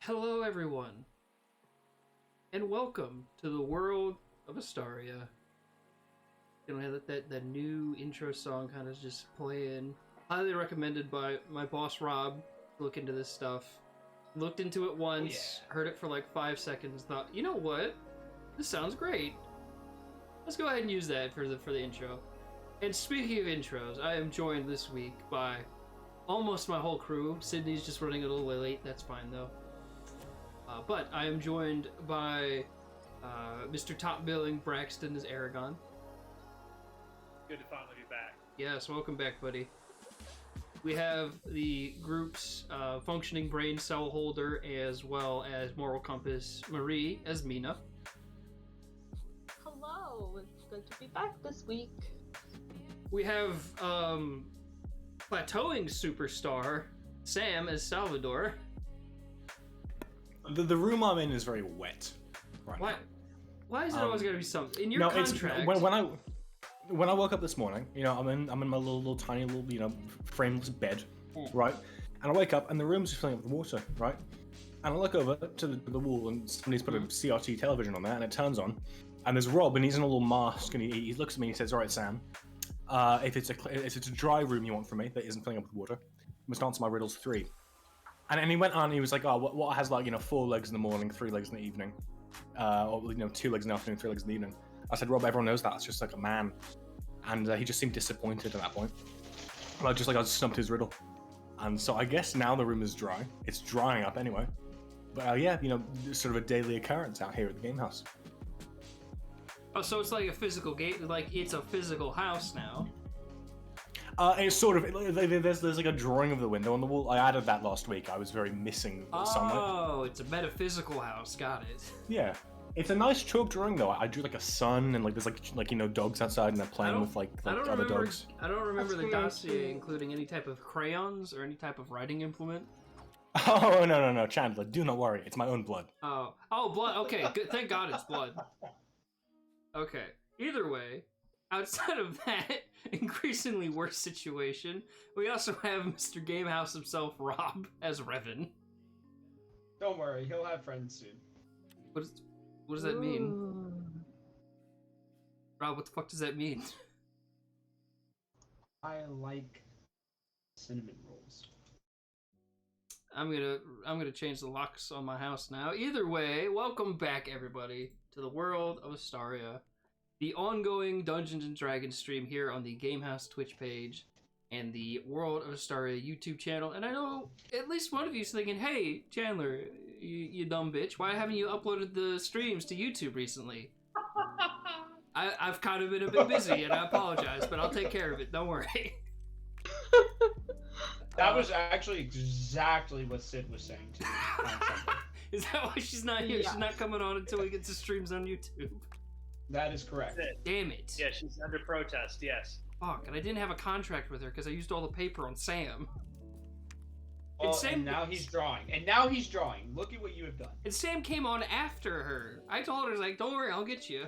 Hello, everyone, and welcome to the World of Astaria. You know, that new intro song kind of just playing. Highly recommended by my boss Rob. Look into this stuff. Looked into it once, heard it for like 5 seconds, thought, you know what? This sounds great. Let's go ahead and use that for the intro. And speaking of intros, I am joined this week by almost my whole crew. Sydney's just running a little late. That's fine though. But I am joined by Mr. Top Billing Braxton as Aragon. Good to finally be back. Yes, welcome back, buddy. We have the group's functioning brain cell holder as well as moral compass, Marie, as Mina. Hello, it's good to be back this week. We have plateauing superstar, Sam, as Salvador. The room I'm in is very wet right Why? now. Why is it always got to be something in your No, contract? it's when I woke up this morning, I'm in my little tiny little frameless bed, right? And I wake up and the room's just filling up with water, right? And I look over to the wall and somebody's put a CRT television on there and it turns on, and there's Rob and he's in a little mask and he looks at me and he says, "All right, Sam, if it's a dry room you want from me that isn't filling up with water, you must answer my riddles 3." And he went on and he was like, "Oh, what has 4 legs in the morning, 3 legs in the evening, or 2 legs in the afternoon, 3 legs in the evening?" I said, "Rob, everyone knows that. It's just like a man." And he just seemed disappointed at that point. But I just snubbed his riddle. And so I guess now the room is dry. It's drying up anyway. But sort of a daily occurrence out here at the game house. Oh, so it's like a physical gate, like it's a physical house now. It's sort of, there's like a drawing of the window on the wall. I added that last week. I was very missing the sunlight. Oh, it's a metaphysical house. Got it. Yeah. It's a nice chalk drawing though. I drew like a sun and there's dogs outside and they're playing with other dogs. I don't remember That's the cool. dossier including any type of crayons or any type of writing implement. Oh, no, Chandler, do not worry. It's my own blood. Oh, blood. Okay, good. Thank God it's blood. Okay. Either way, outside of that increasingly worse situation, we also have Mr. Gamehouse himself, Rob, as Revan. Don't worry, he'll have friends soon. What does that mean? Ooh. Rob, what the fuck does that mean? I like cinnamon rolls. I'm gonna change the locks on my house now. Either way, welcome back everybody to the World of Astaria, the ongoing Dungeons and Dragons stream here on the Gamehouse Twitch page and the World of Astaria YouTube channel. And I know at least one of you is thinking, "Hey, Chandler, you dumb bitch, why haven't you uploaded the streams to YouTube recently?" I've kind of been a bit busy, and I apologize, but I'll take care of it. Don't worry. That was actually exactly what Sid was saying to me. Is that why she's not here? Yeah. She's not coming on until we get to streams on YouTube. That is correct. Damn it. Yeah, she's under protest, yes. Fuck, and I didn't have a contract with her because I used all the paper on Sam. And now he's drawing. Look at what you have done. And Sam came on after her. I told her, I was like, "Don't worry, I'll get you."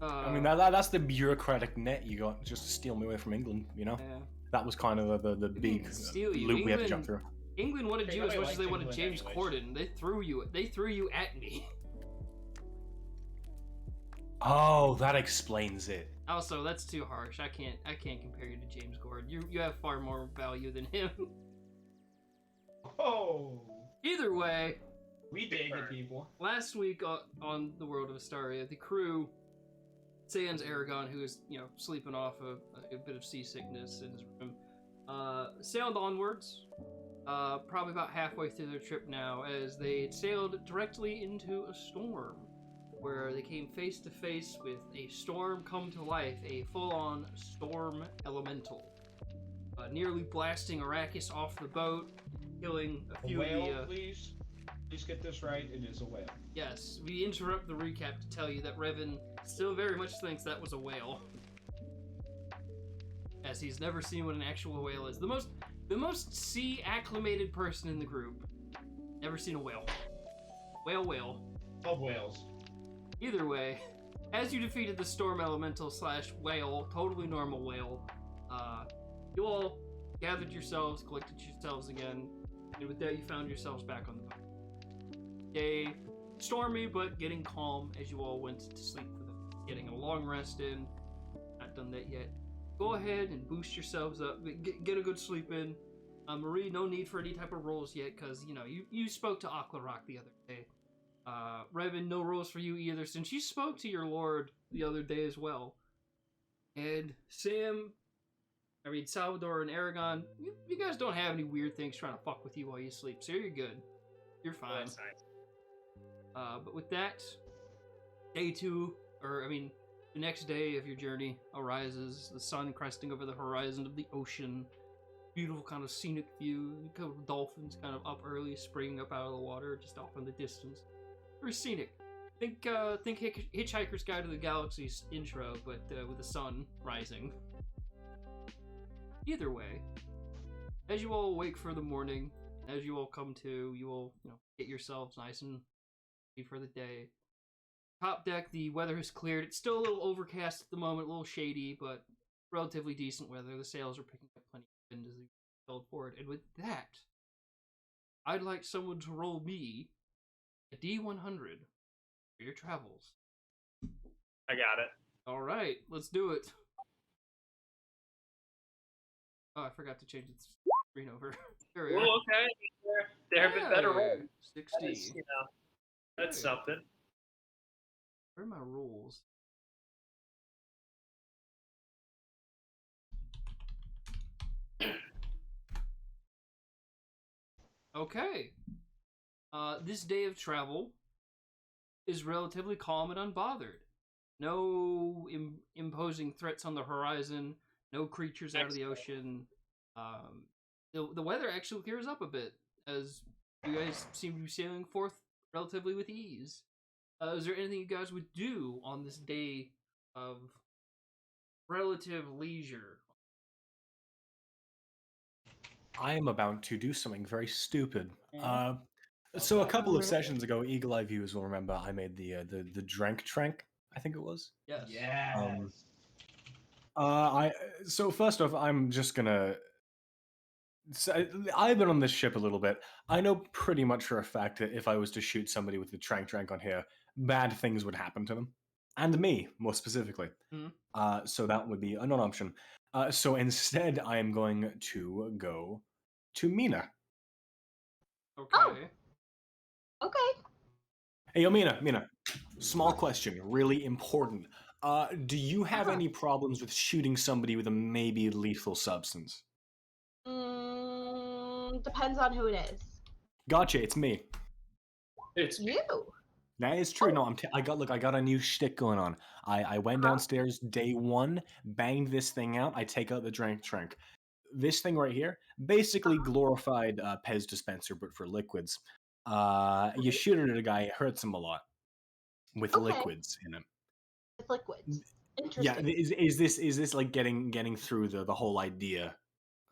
I mean, that's the bureaucratic net you got just to steal me away from England, Yeah. That was kind of the big steal you. loop we had to jump through. England wanted Okay, you as nobody much as they liked wanted England James anyways. Corden. They threw you at me. Oh, that explains it. Also, that's too harsh. I can't compare you to James Corden. You have far more value than him. Oh, Either way, we dig it, people. last week on the World of Astaria, the crew, sans Aragon, who is sleeping off a bit of seasickness in his room, sailed onwards. Probably about halfway through their trip now, as they sailed directly into a storm, where they came face to face with a storm come to life, a full-on storm elemental, nearly blasting Arrakis off the boat, killing a A few whale, of the. please. Please get this right. It is a whale. Yes, we interrupt the recap to tell you that Revan still very much thinks that was a whale, as he's never seen what an actual whale is. The most sea acclimated person in the group. Never seen a whale. Whale. Love whales. Either way, as you defeated the storm elemental / whale, totally normal whale, you all gathered yourselves, collected yourselves again, And with that, you found yourselves back on the boat. Day stormy, but getting calm as you all went to sleep for getting a long rest in. Not done that yet. Go ahead and boost yourselves up. Get a good sleep in. Marie, no need for any type of rolls yet, because, you spoke to Aklarok the other day. Revan, no rolls for you either, since you spoke to your lord the other day as well. And Salvador and Aragon, you guys don't have any weird things trying to fuck with you while you sleep, so you're good. You're fine. That's nice. But with that, day 2, the next day of your journey arises, the sun cresting over the horizon of the ocean. Beautiful kind of scenic view. A couple of dolphins kind of up early, springing up out of the water, just off in the distance. Very scenic. Think Hitchhiker's Guide to the Galaxy's intro, but with the sun rising. Either way, as you all awake for the morning, as you all come to, you all get yourselves nice and ready for the day. Top deck, the weather has cleared. It's still a little overcast at the moment, a little shady, but relatively decent weather. The sails are picking up plenty of wind as they sail forward. And with that, I'd like someone to roll me a D100 for your travels. I got it. All right, let's do it. Oh, I forgot to change the screen over. There we are. Well, okay. There have been better rolls. 60. That's, that's Okay. something. Where are my rules? Okay. This day of travel is relatively calm and unbothered. No imposing threats on the horizon. No creatures out of the ocean. The weather actually clears up a bit as you guys seem to be sailing forth relatively with ease. Is there anything you guys would do on this day of relative leisure? I am about to do something very stupid. Mhm. So a couple of sessions ago, Eagle Eye viewers will remember I made the drank trank, I think it was. Yes. Yes. So first off, I'm just gonna. So I've been on this ship a little bit. I know pretty much for a fact that if I was to shoot somebody with the trank on here, bad things would happen to them, and me more specifically. Mhm. So that would be a non-option. So instead, I am going to go to Mina. Okay. Okay. Hey, yo, Mina. Small question, really important. Do you have any problems with shooting somebody with a maybe lethal substance? Depends on who it is. Gotcha, it's me. It's You. That is true. No, I got a new shtick going on. I went downstairs day 1, banged this thing out. I take out the trank. This thing right here, basically glorified Pez dispenser, but for liquids. You shoot it at a guy, it hurts him a lot with Okay. liquids in him. With liquids. Yeah, Interesting. is this like getting through the whole idea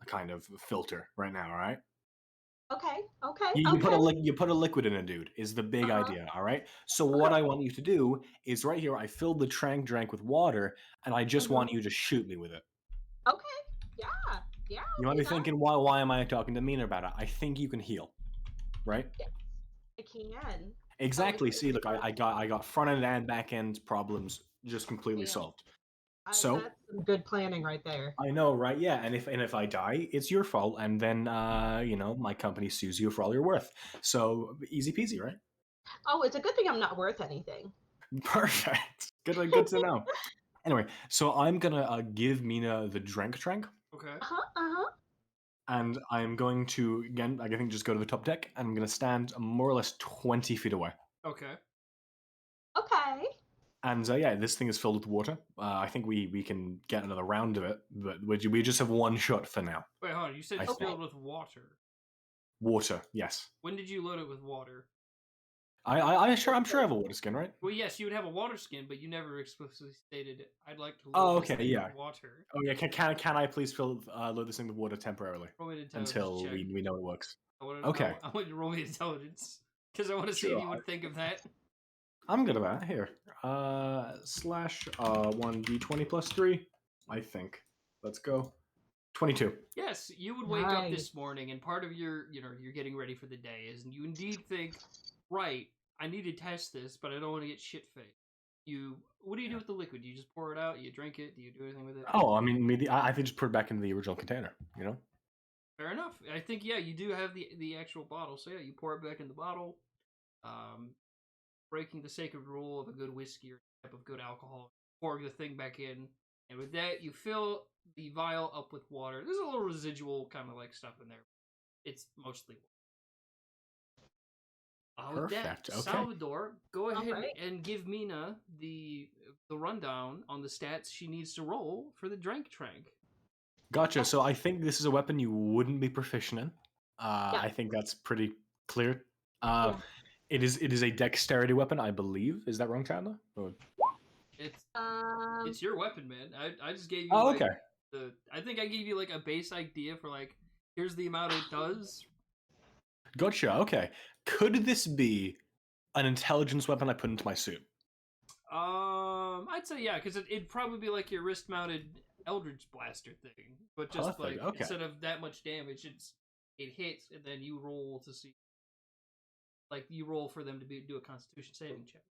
kind of filter right now? All right. Okay. You put a liquid in a dude is the big idea, all right? So what I want you to do is right here, I filled the drank with water, and I just want you to shoot me with it. Okay. Yeah. Yeah. You might be thinking, why am I talking to Mina about it? I think you can heal, right? Yes, I can. Exactly. See, look, I got front end and back end problems just completely Yeah. solved. So That's some good planning right there. I know, right? Yeah, and if I die, it's your fault, and then my company sues you for all you're worth. So easy peasy, right? Oh, it's a good thing I'm not worth anything. Perfect. Good to know. Anyway, so I'm gonna give Mina the trank, Okay. and I'm going to again, I think, just go to the top deck, and I'm gonna stand more or less 20 feet away. Okay. Okay. And yeah, this thing is filled with water. I think we can get another round of it, but we just have one shot for now. Wait, hold on. You said I it's think. filled with water. Water, yes. When did you load it with water? I'm sure I have a water skin, right? Well, yes, you would have a water skin, but you never explicitly stated I'd like to load Oh, this okay, thing yeah. with water. Oh yeah, can I please load this thing with water temporarily Roll me an intelligence until check. we know it works? I want Okay. I want you to roll me intelligence because I want to see if Sure. you would think of that. I'm good at that. Here, /1d20 plus 3. I think. Let's go. 22. Yes, you would wake up this Nice. morning, and part of your, you're getting ready for the day is, and you indeed think, right, I need to test this, but I don't want to get shit faced. What do you do with the liquid? Do you just pour it out? You drink it? Do you do anything with it? Oh, I mean, maybe I think just put it back into the original container. You know. Fair enough. I think yeah, you do have the actual bottle, so yeah, you pour it back in the bottle. Breaking the sacred rule of a good whiskey or type of good alcohol, pouring the thing back in, and with that, you fill the vial up with water. There's a little residual kind of like stuff in there. It's mostly water. With that, Perfect. Okay. Salvador, go ahead Alright. and give Mina the rundown on the stats she needs to roll for the Drank Trank. Gotcha. So I think this is a weapon you wouldn't be proficient in. Yeah. I think that's pretty clear. Yeah. It is a dexterity weapon, I believe. Is that wrong, Chandler? Or- It's your weapon, man. I just gave you Oh, like okay. I think I gave you like a base idea for like here's the amount it does. Gotcha. Okay. Could this be an intelligence weapon I put into my suit? I'd say yeah, because it'd probably be like your wrist-mounted Eldritch Blaster thing, but just Perfect, like okay. instead of that much damage, it hits and then you roll to see, like you roll for them to do a Constitution saving check.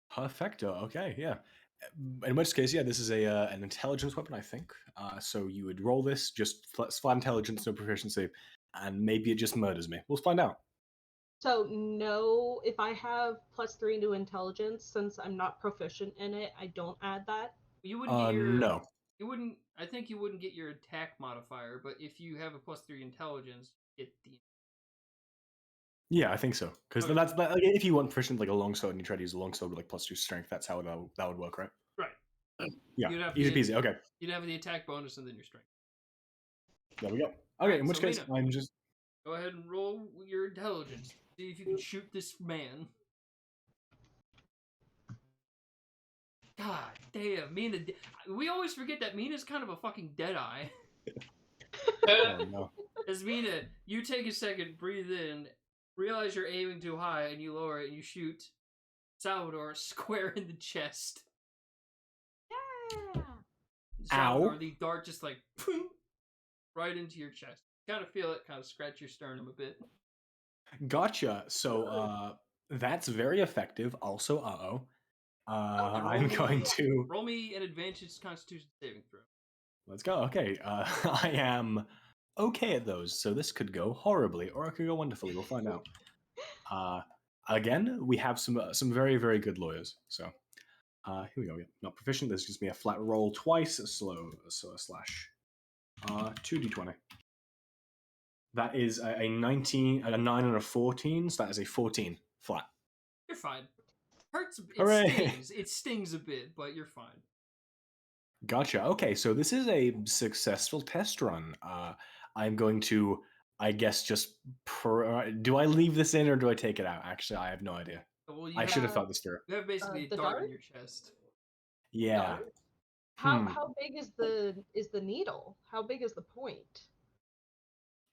Perfecto. Okay. Yeah. In which case, yeah, this is an intelligence weapon, I think. So you would roll this, just flat intelligence, no proficiency, and maybe it just murders me. We'll find out. So no, if I have +3 to intelligence, since I'm not proficient in it, I don't add that. You wouldn't get your No. You wouldn't. I think you wouldn't get your attack modifier, but if you have a +3 intelligence, you get the. Yeah, I think so. Because Okay. that's like, if you want proficient like a longsword and you try to use a longsword with like +2 strength, that's how that would work, right? Right. Yeah. You'd have Easy the- peasy. Okay. You'd have the attack bonus and then your strength. There we go. Okay. Alright, in which so case, Lena. I'm just Go ahead and roll your intelligence. See if you can shoot this man. God damn, Mina. We always forget that Mina's kind of a fucking deadeye. oh no. As Mina, you take a second, breathe in, realize you're aiming too high, and you lower it, and you shoot Salvador square in the chest. Yeah. Salvador, Ow. the dart just like right into your chest. Kind of feel it, kind of scratch your sternum a bit. Gotcha. So that's very effective. Also, And I'm going to roll me an advantage Constitution saving throw. let's go. Okay. I am okay at those, so this could go horribly or it could go wonderfully. We'll find out. Again, we have some very very good lawyers. So here we go. Yeah. Not proficient. This gives me a flat roll twice. So a slash 2d20. That is a 19, a 9, and a 14. So that is a 14 flat. You're fine. Hurts. It Hooray. stings. It stings a bit, but you're fine. Gotcha. Okay, so this is a successful test run. I'm going to, I guess, just do I leave this in or do I take it out? Actually, I have no idea. Well, I should have thought this through. You have basically a The dart dart? in your chest. Yeah. Dart? How Hmm. how big is the needle? How big is the point?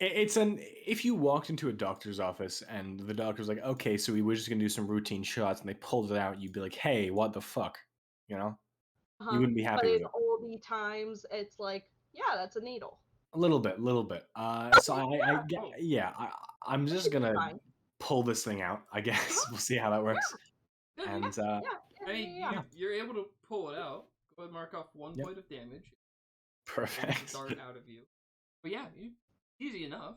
It's if you walked into a doctor's office and the doctor's like, okay, so we were just gonna do some routine shots, and they pulled it out, you'd be like, hey, what the fuck, you know? Uh-huh. You wouldn't be But happy with in it. all the times, it's like, yeah, that's a needle. A little bit. So I'm just Should be gonna fine. pull this thing out. I guess we'll see how that works. Good, And Yeah, I mean, yeah. you're able to pull it out. Go ahead and mark off 1 Yep. point of damage. Pull perfect. the dart out of you. But yeah, easy enough.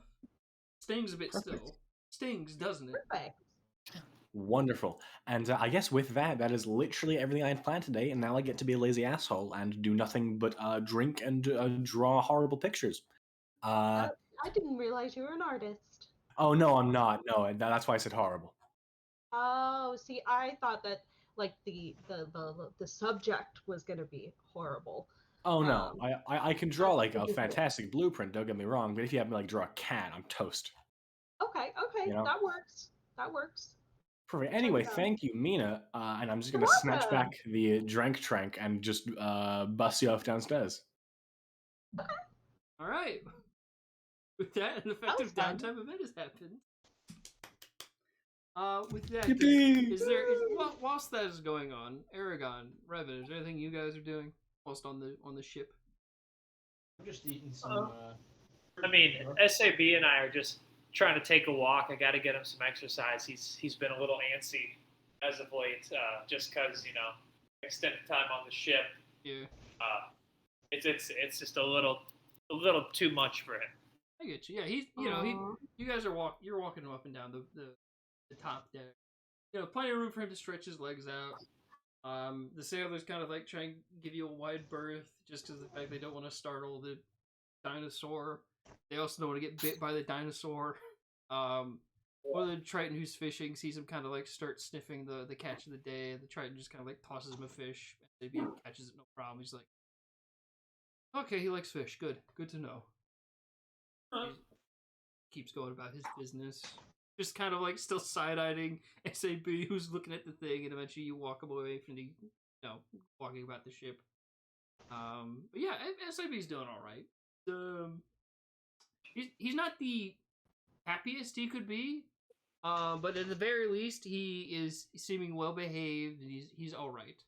Stings a bit Perfect. still. Stings, doesn't it? Perfect. Wonderful. And I guess with that, that is literally everything I had planned today. And now I get to be a lazy asshole and do nothing but drink and draw horrible pictures. I didn't realize you were an artist. Oh no, I'm not. No, that's why I said horrible. Oh, see, I thought that like the subject was gonna be horrible. Oh no, I can draw like a Beautiful. fantastic blueprint. Don't get me wrong, but if you have me like draw a cat, I'm toast. Okay, You know? that works. That works. Perfect. Check Anyway, it out. thank you, Mina. And I'm just You're gonna snatch welcome. back the drank trank and just bust you off downstairs. All right. With that, an effective fun. downtime event has happened. With that, Yippee! whilst that is going on, Aragon, Revan, is there anything you guys are doing whilst on the ship? I'm just eating some. I mean, SAB and I are just trying to take a walk. I got to get him some exercise. He's been a little antsy as of late, just because extended time on the ship. Yeah. It's just a little too much for him. I get you. Yeah, he's you guys are you're walking him up and down the top deck. Plenty of room for him to stretch his legs out. The sailors kind of like try and give you a wide berth just because of the fact they don't want to startle the dinosaur. They also don't want to get bit by the dinosaur. One of the Triton who's fishing sees him kind of like start sniffing the catch of the day, and the Triton just kind of like tosses him a fish. Maybe he catches it no problem. He's like, okay, he likes fish. Good to know. He keeps going about his business. Just kind of like still side-eyeing SAB who's looking at the thing, and eventually you walk him away from the, walking about the ship. But yeah, SAB's doing all right. He's not the happiest he could be, but at the very least, he is seeming well behaved, and he's all right.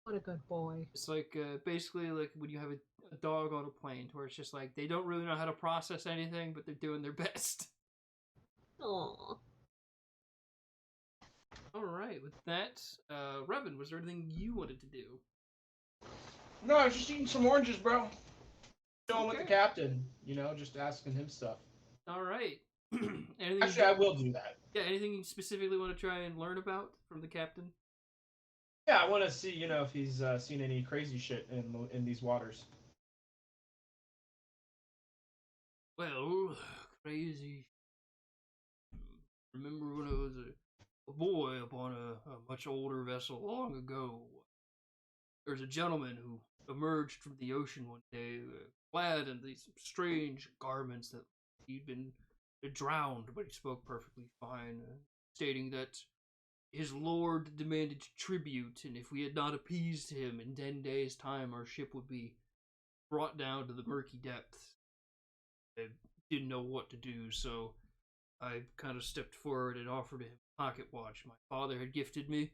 What a good boy. It's like basically like when you have a dog on a plane, where it's just like they don't really know how to process anything, but they're doing their best. Aww. All right, with that, Revan, was there anything you wanted to do? No, I was just eating some oranges, bro. Chilling with the captain, just asking him stuff. All right. Actually, I will do that. Yeah, anything you specifically want to try and learn about from the captain? Yeah, I want to see, if he's seen any crazy shit in these waters. Well, crazy. Remember when I was a boy upon a much older vessel long ago? There's a gentleman who emerged from the ocean one day, clad in these strange garments that he'd been drowned, but he spoke perfectly fine, stating that his lord demanded tribute, and if we had not appeased him in 10 days' time, our ship would be brought down to the murky depths. I didn't know what to do, so I kind of stepped forward and offered him a pocket watch my father had gifted me.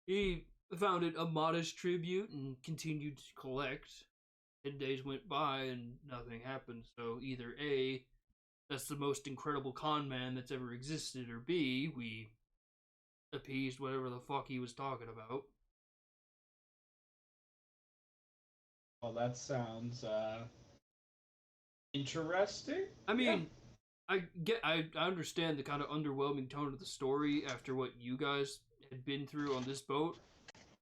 He found it a modest tribute and continued to collect. 10 days went by and nothing happened, so either A, that's the most incredible con man that's ever existed, or B, we appeased whatever the fuck he was talking about. Well, that sounds interesting. I mean, yeah. I understand the kind of underwhelming tone of the story after what you guys had been through on this boat,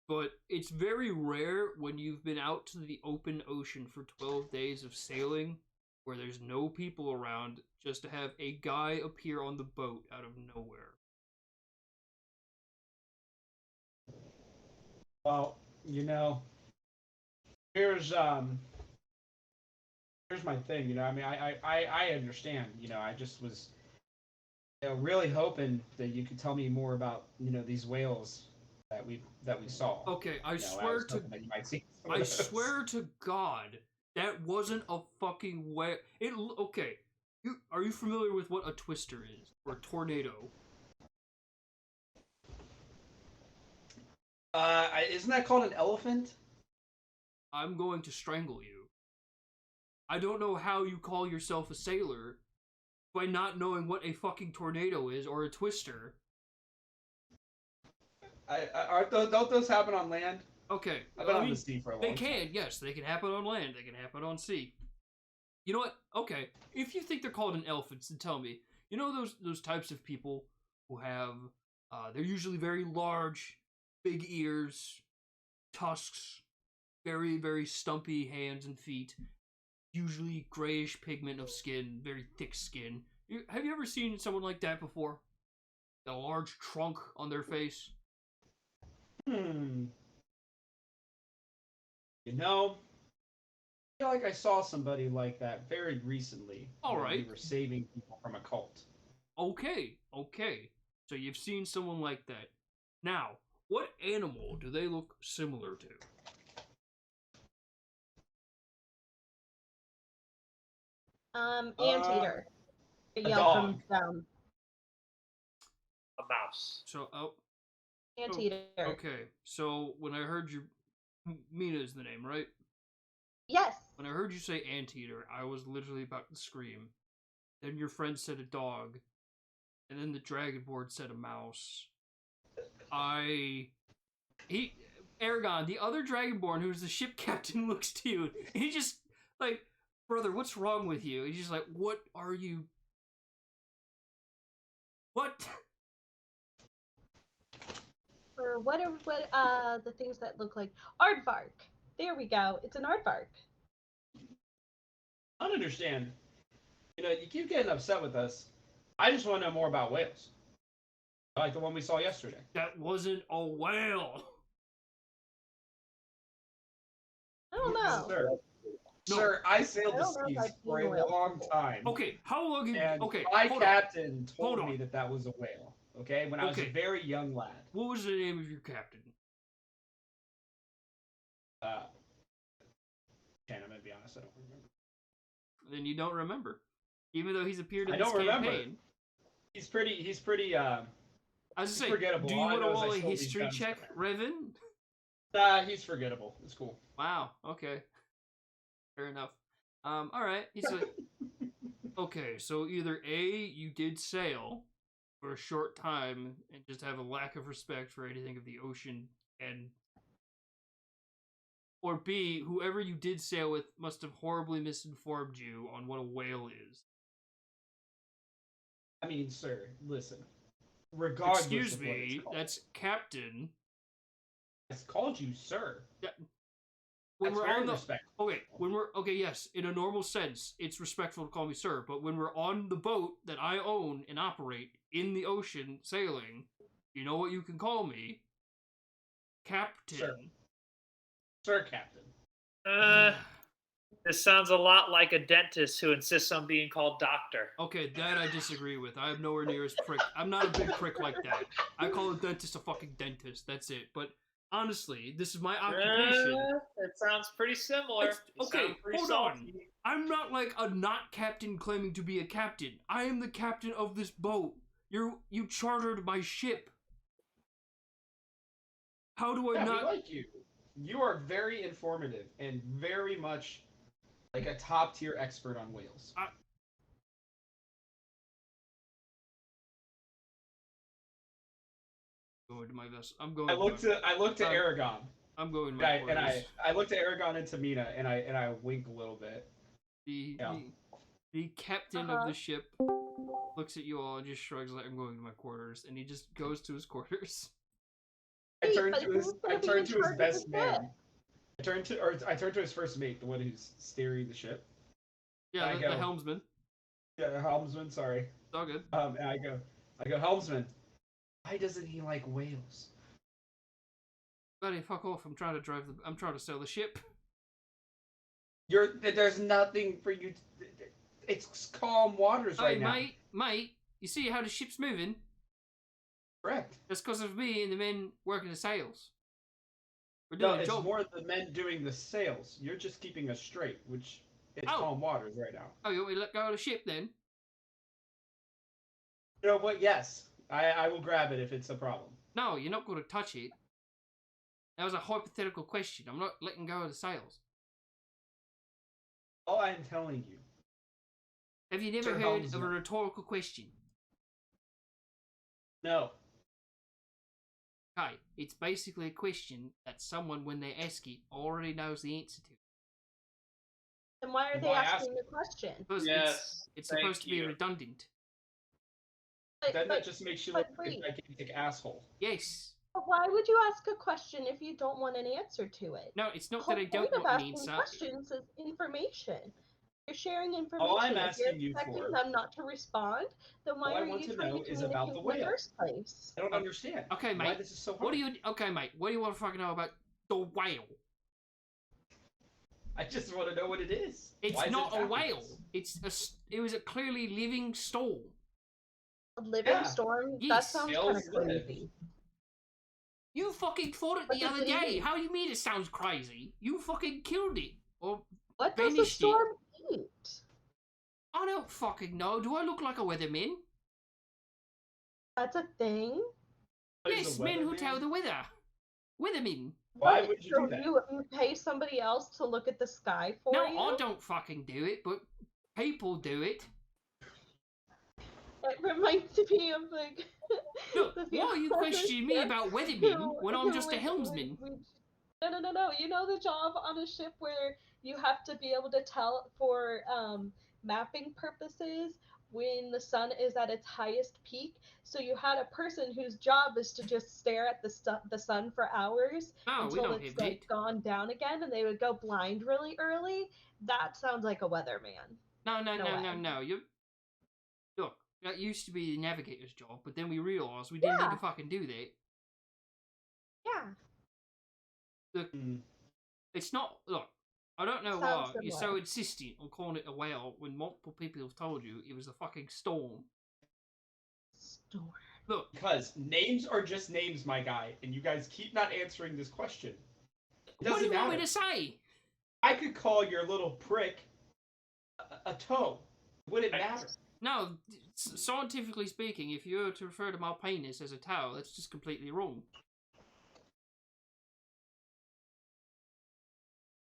but it's very rare when you've been out to the open ocean for 12 days of sailing where there's no people around just to have a guy appear on the boat out of nowhere. Well, here's my thing. I mean, I understand. I just was really hoping that you could tell me more about these whales that we saw. Okay, I swear to God, that wasn't a fucking whale. Okay. Are you familiar with what a twister is or a tornado? Isn't that called an elephant? I'm going to strangle you. I don't know how you call yourself a sailor by not knowing what a fucking tornado is or a twister. Don't those happen on land? Okay. I've been on the sea for a long time. They can, yes. They can happen on land. They can happen on sea. You know what? Okay. If you think they're called an elephant, then tell me. You know those types of people who have, they're usually very large, big ears, tusks, very, very stumpy hands and feet, usually grayish pigment of skin, very thick skin. Have you ever seen someone like that before? A large trunk on their face? I feel like I saw somebody like that very recently. All right. We were saving people from a cult. Okay. So you've seen someone like that. Now, what animal do they look similar to? Anteater. A Yell dog. comes down. A mouse. So, Anteater. okay. So when I heard Mina's the name, right? Yes. When I heard you say anteater, I was literally about to scream. Then your friend said a dog, and then the dragonborn said a mouse. Aragon, the other dragonborn, who's the ship captain, looks to you, and he just like, brother, what's wrong with you? He's just like, what are you? What? Or what are the things that look like aardvark? There we go. It's an aardvark. I don't understand. You know, you keep getting upset with us. I just want to know more about whales. Like the one we saw yesterday. That wasn't a whale. I don't know. Sir, No. sir, I sailed I the don't know if seas I've for seen a whales long before. time. Okay, how long have And okay, my hold captain Hold told on. me that was a whale. Okay, when I was a Okay. very young lad. What was the name of your captain? I'm gonna be honest, I don't remember. Then you don't remember, even though he's appeared in I this don't remember. campaign. He's pretty. I was just saying, forgettable. do you All I want to know is I roll a stole these history guns check, from Revan? He's forgettable. It's cool. Wow. Okay. Fair enough. All right. He's like, okay. So either A, you did sail for a short time and just have a lack of respect for anything of the ocean, or B, whoever you did sail with must have horribly misinformed you on what a whale is. I mean, sir, listen. Regardless Excuse of what it's me, called, that's Captain. it's called you, sir. When That's we're very on the respectful. yes, in a normal sense, it's respectful to call me sir. But when we're on the boat that I own and operate in the ocean sailing, you know what you can call me? Captain. Sir, Captain. This sounds a lot like a dentist who insists on being called doctor. Okay, that I disagree with. I am nowhere near as prick. I'm not a big prick like that. I call a dentist a fucking dentist. That's it. But honestly, this is my occupation. It sounds pretty similar. Okay, hold on. I'm not like a not captain claiming to be a captain. I am the captain of this boat. You chartered my ship. How do I not? We like you. You are very informative and very much like a top tier expert on whales. Going to my vessel. I'm going. I looked to Aragon. I'm going to my quarters. I looked at Aragon and Tamina and I wink a little bit. The captain of the ship looks at you all and just shrugs like, I'm going to my quarters, and he just goes to his quarters. I turned to his best man. I turned to his first mate, the one who's steering the ship. Yeah, the helmsman. Yeah, the helmsman. Sorry. It's all good. And I go, helmsman. Why doesn't he like whales? Buddy, fuck off! I'm trying to sail the ship. There's nothing for you. It's calm waters right now. Mate. You see how the ship's moving? Correct. That's because of me and the men working the sails. We're doing a job. It's more the men doing the sails. You're just keeping us straight, which it's calm waters right now. Oh, you want me to let go of the ship then? You know what? Yes. I will grab it if it's a problem. No, you're not going to touch it. That was a hypothetical question. I'm not letting go of the sails. All I'm telling you. Have you never heard of a rhetorical question? No. Okay, it's basically a question that someone, when they ask it, already knows the answer to. Then why are they asking the question? Because it's supposed to be redundant. Then that just makes you look like a gigantic asshole. Yes. But why would you ask a question if you don't want an answer to it? No, it's not that I don't want an answer. Questions is information. You're sharing information. All I'm asking you for them not to respond, then why are you trying to communicate about the whale. in the first place? I don't understand. Okay, mate. Why this is so hard. Okay, mate. What do you want to fucking know about the whale? I just want to know what it is. It's not a whale. It was a clearly living storm. A living storm? Yes. That sounds kind of crazy. You fucking fought it the other day. How do you mean it sounds crazy? You fucking killed it. Or what does a storm eat? I don't fucking know. Do I look like a weatherman? That's a thing? Yes, men who tell the weather. Weathermen. Why What? would you So do that? you pay somebody else to look at the sky for No, you? I don't fucking do it, but people do it. It reminds me of like. Look, the why are you people on the questioning me ship about who- weathermen when I'm who just a would- helmsman? No. You know the job on a ship where you have to be able to tell for mapping purposes when the sun is at its highest peak. So you had a person whose job is to just stare at the sun for hours No, we until don't it's have like that. gone down again, and they would go blind really early. That sounds like a weatherman. No. No way. You look. That used to be the navigator's job, but then we realized we didn't need Yeah. to fucking do that. Yeah. Look, Hmm. it's not. Look, I don't know Sounds why you're so similar. insistent on calling it a whale when multiple people have told you it was a fucking storm. Storm. Look, Because names are just names, my guy, and you guys keep not answering this question. It what do doesn't you want me matter. to say? I could call your little prick a toe. Wouldn't matter. No, scientifically speaking, if you were to refer to my penis as a towel, that's just completely wrong.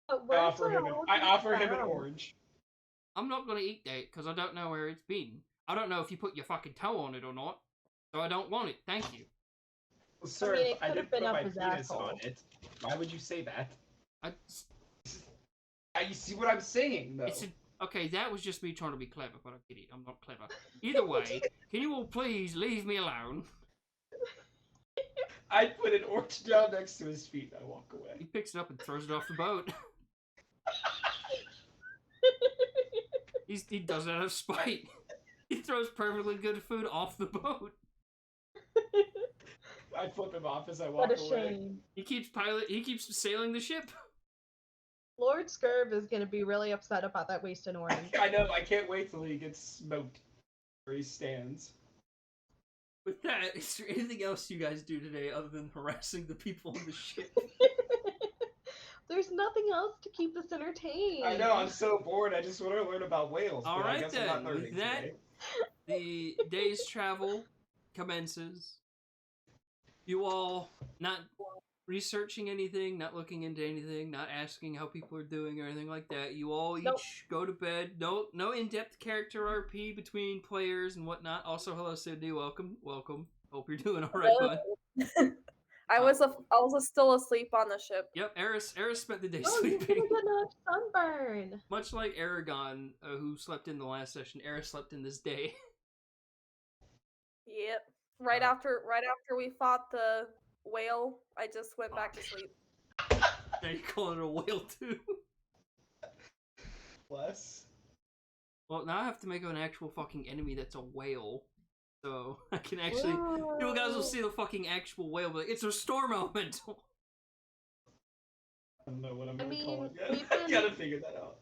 But I words offer are him all an found. orange. I'm not gonna eat that because I don't know where it's been. I don't know if you put your fucking toe on it or not, so I don't want it. Thank you. Well, sir, mean, if it I could didn't have been put up my his penis asshole. on it, why would you say that? I, You see what I'm saying, though. okay, that was just me trying to be clever, but I get it. I'm not clever. Either way, can you all please leave me alone? I put an orange down next to his feet and I walk away. He picks it up and throws it off the boat. He does it out of spite. He throws perfectly good food off the boat. I flip him off as I walk What a away. shame. He keeps sailing the ship. Lord Scurv is gonna be really upset about that wasted orange. I know, I can't wait till he gets smoked where he stands. With that, is there anything else you guys do today other than harassing the people on the ship? There's nothing else to keep us entertained. I know, I'm so bored, I just want to learn about whales, All but right I guess I'm not then, learning with that, today. the day's travel commences. You all not researching anything, not looking into anything, not asking how people are doing or anything like that. You all Nope. each go to bed. No in-depth character RP between players and whatnot. Also, hello Sydney, welcome. Hope you're doing all right, bud. I was still asleep on the ship. Yep, Eris spent the day Oh, you're sleeping. gonna get enough sunburn. Much like Aragon, who slept in the last session, Eris slept in this day. Yep. Right after we fought the whale, I just went back to sleep. Now you calling it a whale too? Bless. Well, now I have to make an actual fucking enemy that's a whale. So I can actually... You guys will see the fucking actual whale, but it's a storm elemental. I don't know what I'm I gonna call mean, it yet. we've I been- gotta figure that out.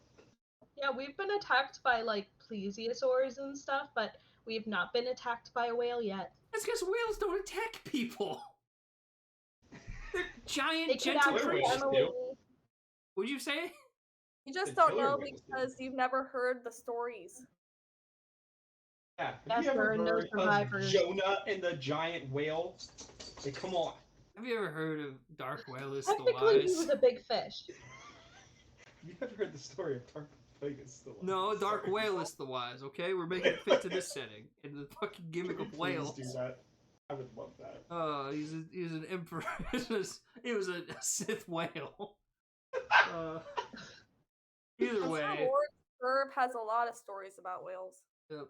Yeah, we've been attacked by like plesiosaurs and stuff, but we've not been attacked by a whale yet. That's because whales don't attack people. They're giant, They could gentle actually creatures. do. What'd you say? You just The don't killer know whales do. because you've never heard the stories. Yeah, Yes, have you there ever are no heard of survivors. Jonah and the giant whale? Hey, come on. Have you ever heard of Dark Whale is the Technically, he Wise? was a big fish. You ever heard the story of Dark Vegas? No, Dark Whale is the Wise, okay? We're making it fit to this setting. And the fucking gimmick of whales. Do that. I would love that. He's an emperor. He was a Sith whale. Either I'm sure way. Lord Scurv has a lot of stories about whales. Yep.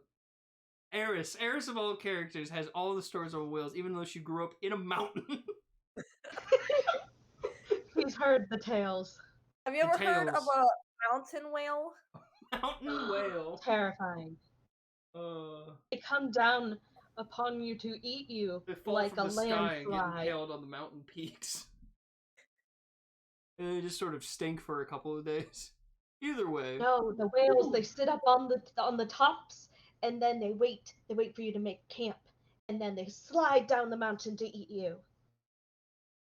Eris of all characters has all the stories of whales, even though she grew up in a mountain. He's heard the tales. Have you ever heard of Tales. a mountain whale? Mountain whale. Terrifying. They come down upon you to eat you They fall like from a the sky and get landslide. impaled on the mountain peaks. And they just sort of stink for a couple of days. Either way. No, the whales, they sit up on the tops and then they wait. They wait for you to make camp. And then they slide down the mountain to eat you.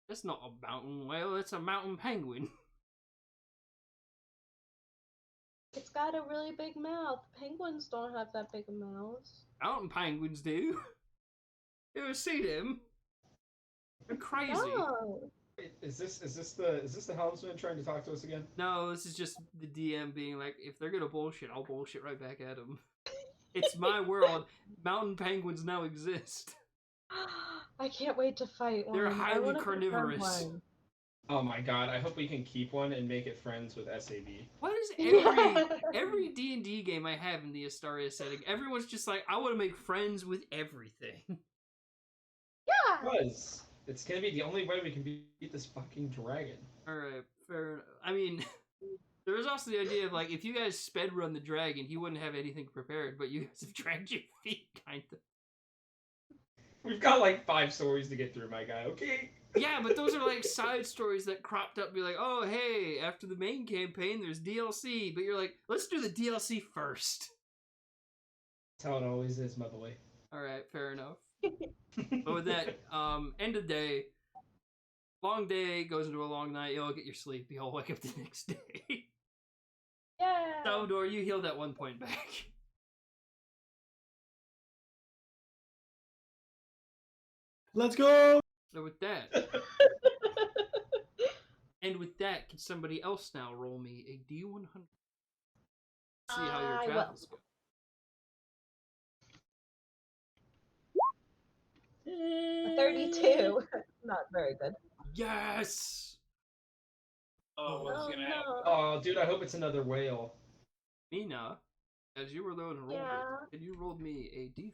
That's not a mountain whale, that's a mountain penguin. It's got a really big mouth. Penguins don't have that big of mouths. Mountain penguins do. You ever see them? They're crazy. No. Is this the helmsman trying to talk to us again? No, this is just the DM being like, if they're gonna bullshit, I'll bullshit right back at them. It's my world. Mountain penguins now exist. I can't wait to fight one. They're I highly wanna befriend carnivorous. one. Oh my god! I hope we can keep one and make it friends with SAB. What is every D&D game I have in the Astaria setting? Everyone's just like, I want to make friends with everything. Yeah. Because it's gonna be the only way we can beat this fucking dragon. All right, fair enough. I mean, there was also the idea of like, if you guys sped run the dragon, he wouldn't have anything prepared, but you guys have dragged your feet, kind of. We've got like 5 stories to get through, my guy. Okay. Yeah, but those are like side stories that cropped up. Be like, oh hey, after the main campaign, there's DLC, but you're like, let's do the DLC first. That's how it always is, my boy. All right, fair enough. But with that, end of day, long day goes into a long night. You'll get your sleep. You'll wake up the next day. Yeah. Salvador, you healed at 1 point back. Let's go. So with that, can somebody else now roll me a D100? See how your I will. travels go. A 32. Not very good. Yes. Oh, what's Oh gonna happen? no. Oh, dude, I hope it's another whale. Mina, as you were low and rolled Yeah. it, and you rolled me a D4.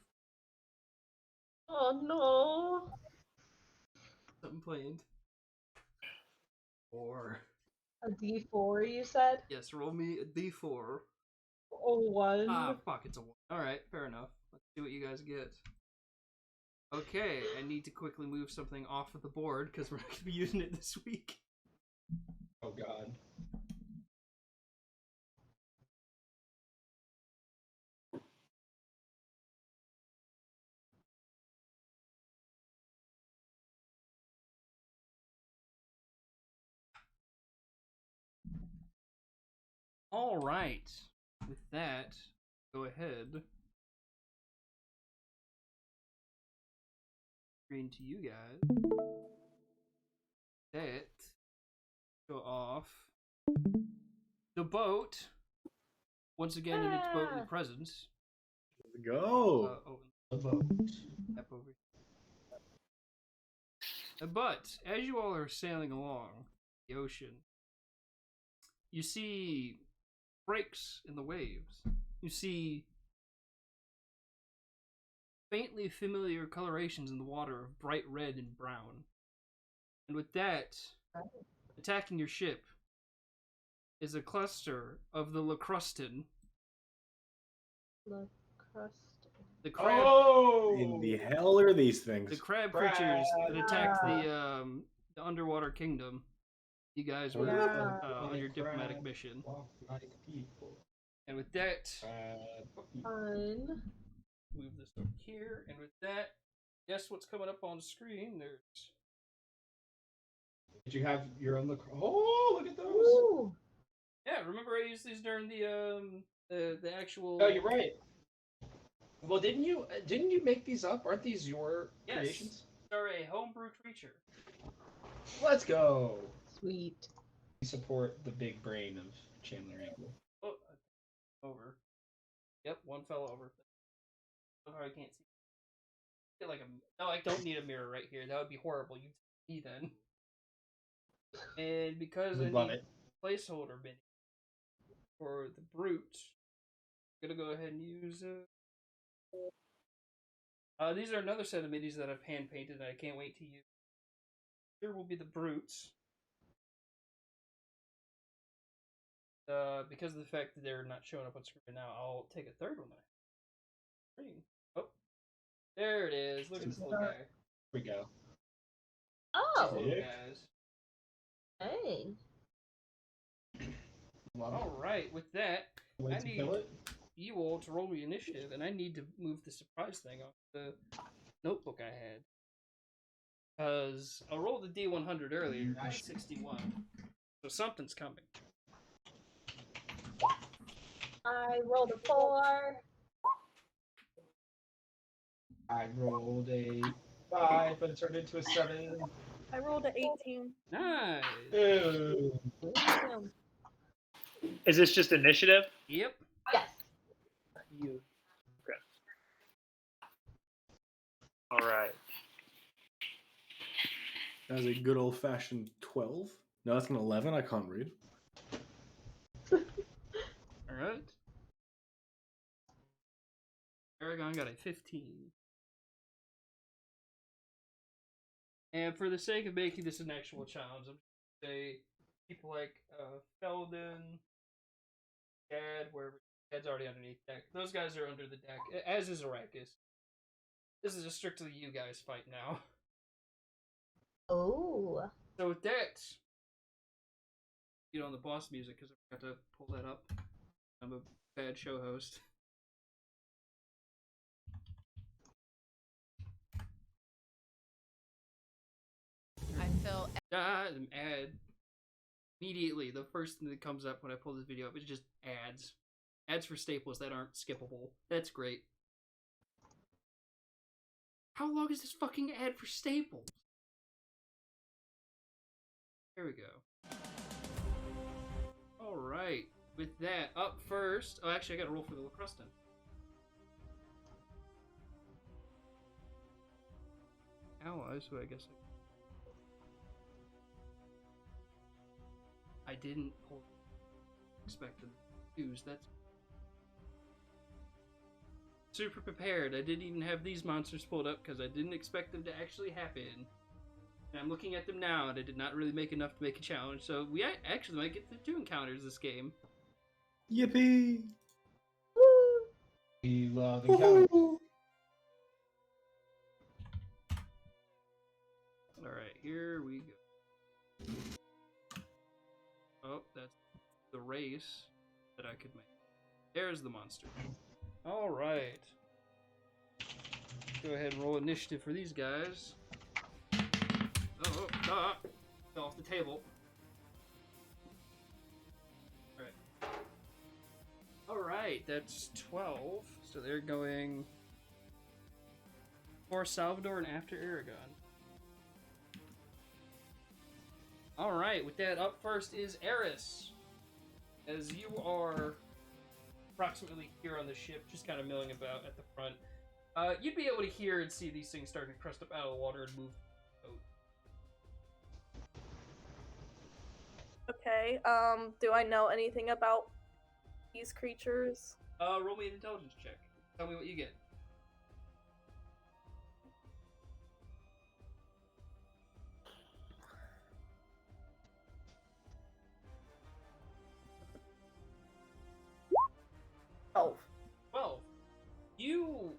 Oh no. Something planned. Or A D4, you said? yes, roll me a D4. Oh, 1. Ah, fuck, it's a 1. Alright, fair enough. Let's see what you guys get. Okay, I need to quickly move something off of the board because we're not going to be using it this week. Oh god. Alright, with that, go ahead. Screen to you guys. That go off. The boat, once again in its boatly Yeah. presence. Let's go. The boat. Step over. But as you all are sailing along the ocean, you see breaks in the waves. You see faintly familiar colorations in the water of bright red and brown. And with that, attacking your ship is a cluster of the Lacrustan, the crab, Oh! In the hell are these the things? crab creatures that attacked the underwater kingdom. You guys were Yeah. on your diplomatic mission. Walk like people. And with that, Fun. move this over here. And with that, guess what's coming up on the screen? There's Did you have your own look? Oh, look at those! Ooh. yeah. Remember I used these during the actual. No, you're right. Well, didn't you make these up? Aren't these your Yes. creations? They're a homebrew creature. Let's go. Sweet. We support the big brain of Chandler Angle. Oh, over. Yep, one fell over. So far I can't see. I feel like no, I don't need a mirror right here. That would be horrible. You see then. And because I We love need it. placeholder mini for the brute, I'm gonna go ahead and use these are another set of minis that I've hand painted and I can't wait to use. Here will be the brutes. Because of the fact that they're not showing up on screen now, I'll take a third one. Screen. Oh, there it is. Look at this little guy. Here we go. Oh. Little Sick. guys. Dang. Love it. All right. With that, Way I to need kill it. you all to roll me initiative, and I need to move the surprise thing off the notebook I had. Because I rolled the D100 earlier, and I got 61. So something's coming. I rolled a 4. I rolled a 5, but it turned into a 7. I rolled an 18. Nice. Damn. Is this just initiative? Yep. Yes. You. Okay. All right. That was a good old fashioned 12. No, that's an 11. I can't read. All right. Aragon got a 15. And for the sake of making this an actual challenge, I'm going to say people like Felden, Dad, wherever Dad's already underneath deck. Those guys are under the deck, as is Arrakis. This is a strictly you guys fight now. Oh. So with that, on the boss music because I forgot to pull that up. I'm a bad show host. I feel Ad. Immediately, the first thing that comes up when I pull this video up is just ads. Ads for staples that aren't skippable. That's great. How long is this fucking ad for staples? There we go. Alright. With that, up first... Oh, actually, I gotta roll for the Lacrustan. Allies, who I guess I didn't pull... expect them to use. That's... super prepared. I didn't even have these monsters pulled up because I didn't expect them to actually happen. And I'm looking at them now, and I did not really make enough to make a challenge, so we actually might get the 2 encounters this game. Yippee! We love encounters. Alright, here we go. Oh, that's the race that I could make. There's the monster. Alright. Go ahead and roll initiative for these guys. Oh, fell off the table. Alright, that's 12. So they're going for Salvador and after Aragon. Alright, with that, up first is Eris. As you are approximately here on the ship, just kind of milling about at the front, you'd be able to hear and see these things starting to crest up out of the water and move. Okay. Do I know anything about these creatures? Roll me an intelligence check. Tell me what you get. Oh. 12. You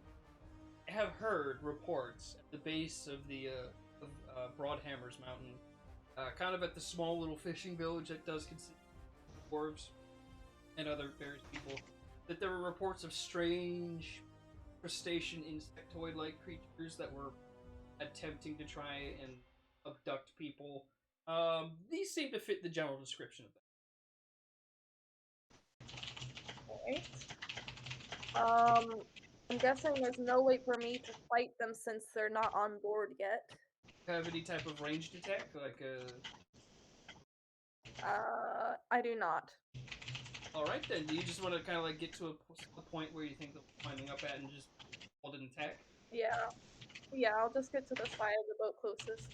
have heard reports at the base of the Broadhammer's Mountain, kind of at the small little fishing village that does consist of dwarves and other various people, that there were reports of strange crustacean insectoid-like creatures that were attempting to try and abduct people. These seem to fit the general description of that. Alright. I'm guessing there's no way for me to fight them since they're not on board yet. Have any type of ranged attack, like I do not. Alright then, do you just want to kind of like get to a point where you think they'll be climbing up at and just hold an attack? Yeah. Yeah, I'll just get to the side of the boat closest.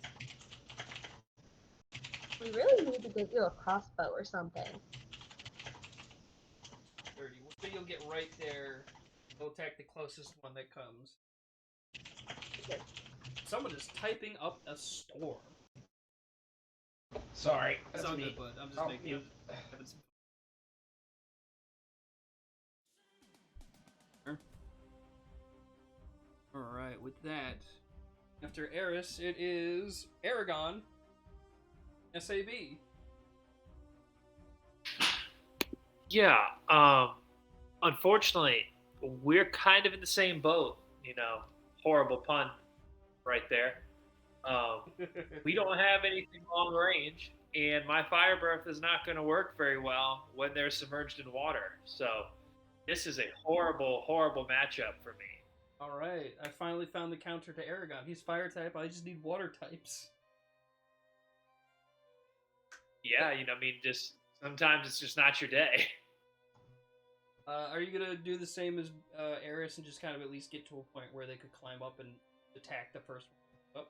We really need to get you a crossbow or something. 30. So you'll get right there. You'll attack the closest one that comes. Okay. Someone is typing up a storm. Sorry. That's That's all me. good, bud. I'm just Oh, making you. having some. Alright, with that, after Eris, it is Aragon, SAB. Yeah. Unfortunately, we're kind of in the same boat. Horrible pun, right there. We don't have anything long range, and my fire breath is not going to work very well when they're submerged in water. So, this is a horrible, horrible matchup for me. Alright, I finally found the counter to Aragon. He's fire type, I just need water types. Yeah, I mean, just sometimes it's just not your day. Are you gonna do the same as Eris and just kind of at least get to a point where they could climb up and attack the first one? Oh,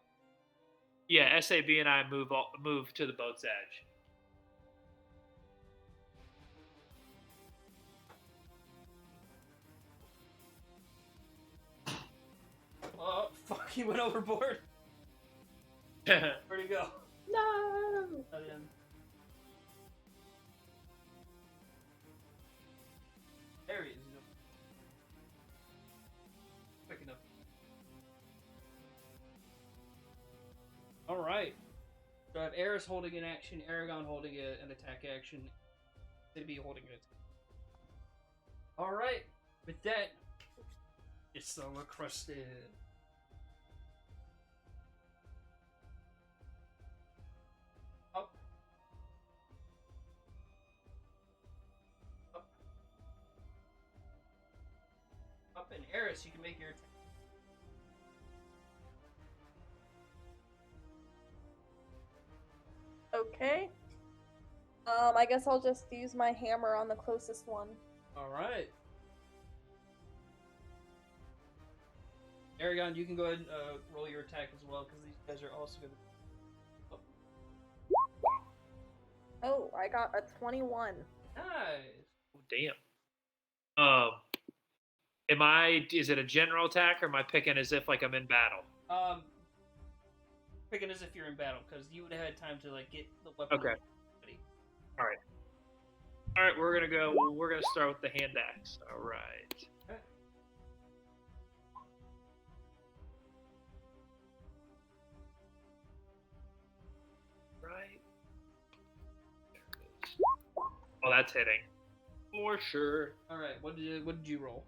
Yeah, SAB and I move to the boat's edge. oh fuck! He went overboard. Where'd he go? No. Oh, yeah. There he is. Picking up. All right. So I have Eris holding an action, Aragon holding an attack action, they'd be holding it. All right. With that, it's the crusted. Up. Up. Up, and Eris, you can make your attack. Okay. I guess I'll just use my hammer on the closest one. All right. Aragon, you can go ahead and roll your attack as well, because these guys are also going to... Oh, I got a 21. Nice! Oh, damn. Is it a general attack, or am I picking as if like I'm in battle? Picking as if you're in battle, because you would have had time to like get the weapon Okay. ready. All right, we're gonna start with the hand axe. All right. Okay. Right. Oh, that's hitting. For sure. All right. What did you roll?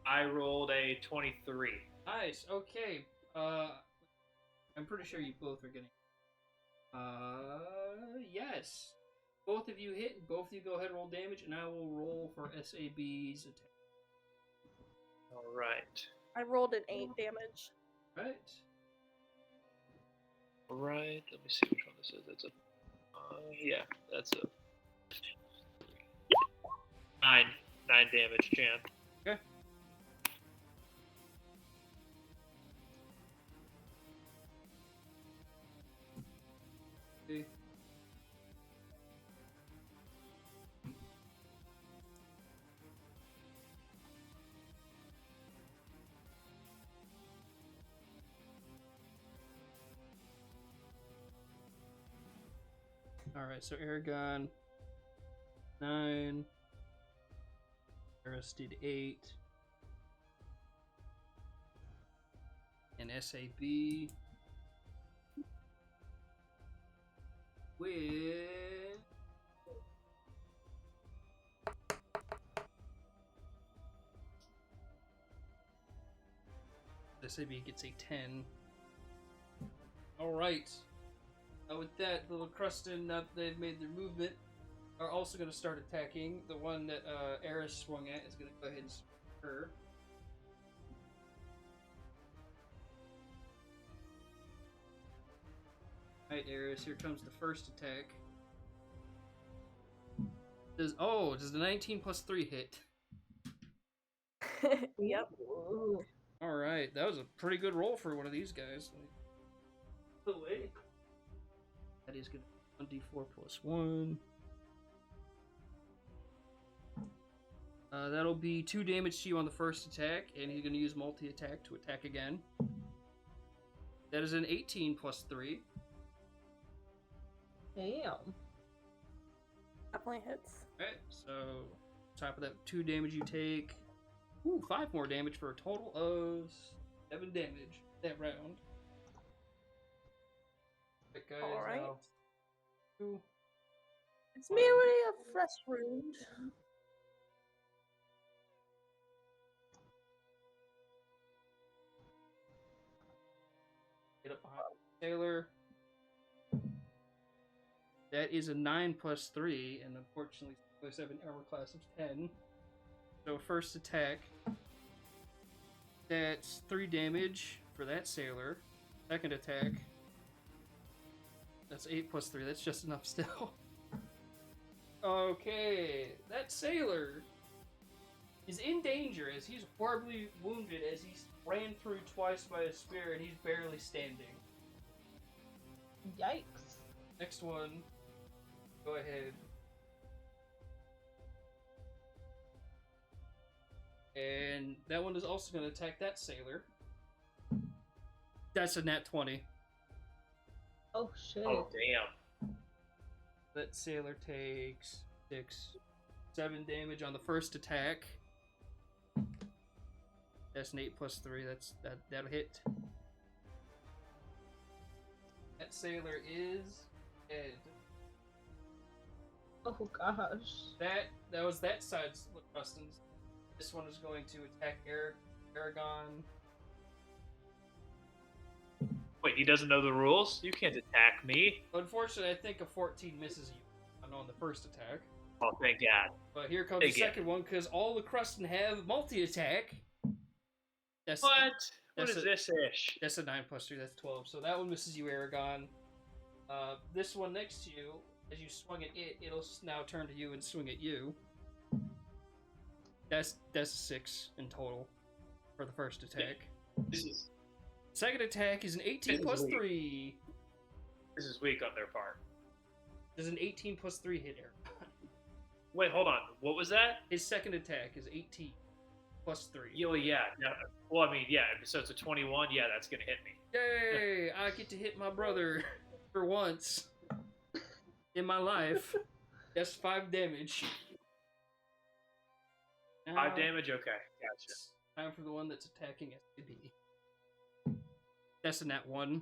I rolled a 23. Nice. Okay. I'm pretty sure you both are getting. Yes. Both of you hit. Both of you go ahead and roll damage, and I will roll for SAB's attack. All right. I rolled an 8 damage. Right. All right. Let me see which one this is. That's a. Yeah, that's a. 9 damage, Jan. Okay. Okay. All right, so Aragon 9, Eris did 8, and SAB with SAB gets a 10. All right. With that, the Lacrustan, now that they've made their movement, are also going to start attacking. The one that Eris swung at is going to go ahead and swing her. Alright, Eris, here comes the first attack. Does the 19 plus 3 hit? Yep. Alright, that was a pretty good roll for one of these guys. That is going to be 1d4 plus 1. That'll be 2 damage to you on the first attack, and he's going to use multi-attack to attack again. That is an 18 plus 3. Damn. Definitely hits. Alright, so top of that 2 damage you take. 5 more damage for a total of 7 damage that round. Right, guys, All right. now 2. It's merely a fresh wound. Get up behind the sailor. That is a 9 plus 3, and unfortunately, I have an armor class of 10. So first attack. That's 3 damage for that sailor. Second attack. That's 8 plus 3. That's just enough still. Okay, that sailor is in danger as he's horribly wounded as he's ran through twice by a spear and he's barely standing. Yikes. Next one, go ahead. And that one is also going to attack that sailor. That's a nat 20. Oh shit. Oh damn! That sailor takes 7 damage on the first attack. That's an 8 plus 3. That'll hit. That sailor is dead. Oh gosh. That was that side's Rustin's. This one is going to attack Aragon. Wait, he doesn't know the rules? You can't attack me. Unfortunately, I think a 14 misses you on the first attack. Oh, thank God. But here comes Thank the you. second one, because all the Crustin have multi-attack. That's, What? What That's is a- this ish? That's a 9 plus 3, that's 12. So that one misses you, Aragon. This one next to you, as you swung at it, it'll now turn to you and swing at you. That's a 6 in total for the first attack. This is Second attack is an 18 This plus is weak. 3. weak on their part. There's an 18 plus 3 hit, Aragon. Wait, hold on. What was that? His second attack is 18 plus 3. Yeah, well, I mean, yeah. So it's a 21. Yeah, that's gonna hit me. Yay! I get to hit my brother for once in my life. That's 5 damage. 5 Now, damage. Okay, gotcha. it's time for the one that's attacking SCB. That's a nat 1.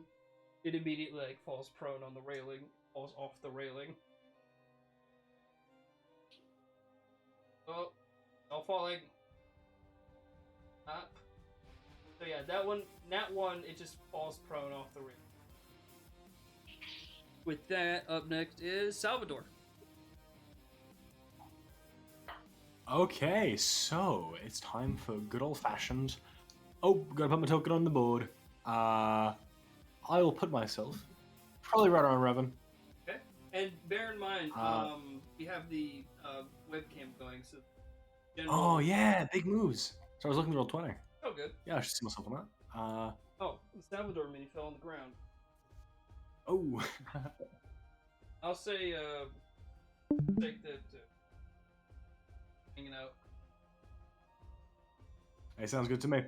It immediately falls prone on the railing, falls off the railing. Oh, all falling. Up. So yeah, that one, nat 1, it just falls prone off the railing. With that, up next is Salvador. Okay, so it's time for good old fashioned. Oh, gotta put my token on the board. I will put myself probably right around Revan. Okay. And bear in mind, Uh, we have the webcam going, so. Oh yeah, big moves. So I was looking at roll 20. Oh, good. Yeah, I should see myself on that. Oh, the Salvador mini fell on the ground. Oh. I'll say, take that, hanging out. It sounds good to me.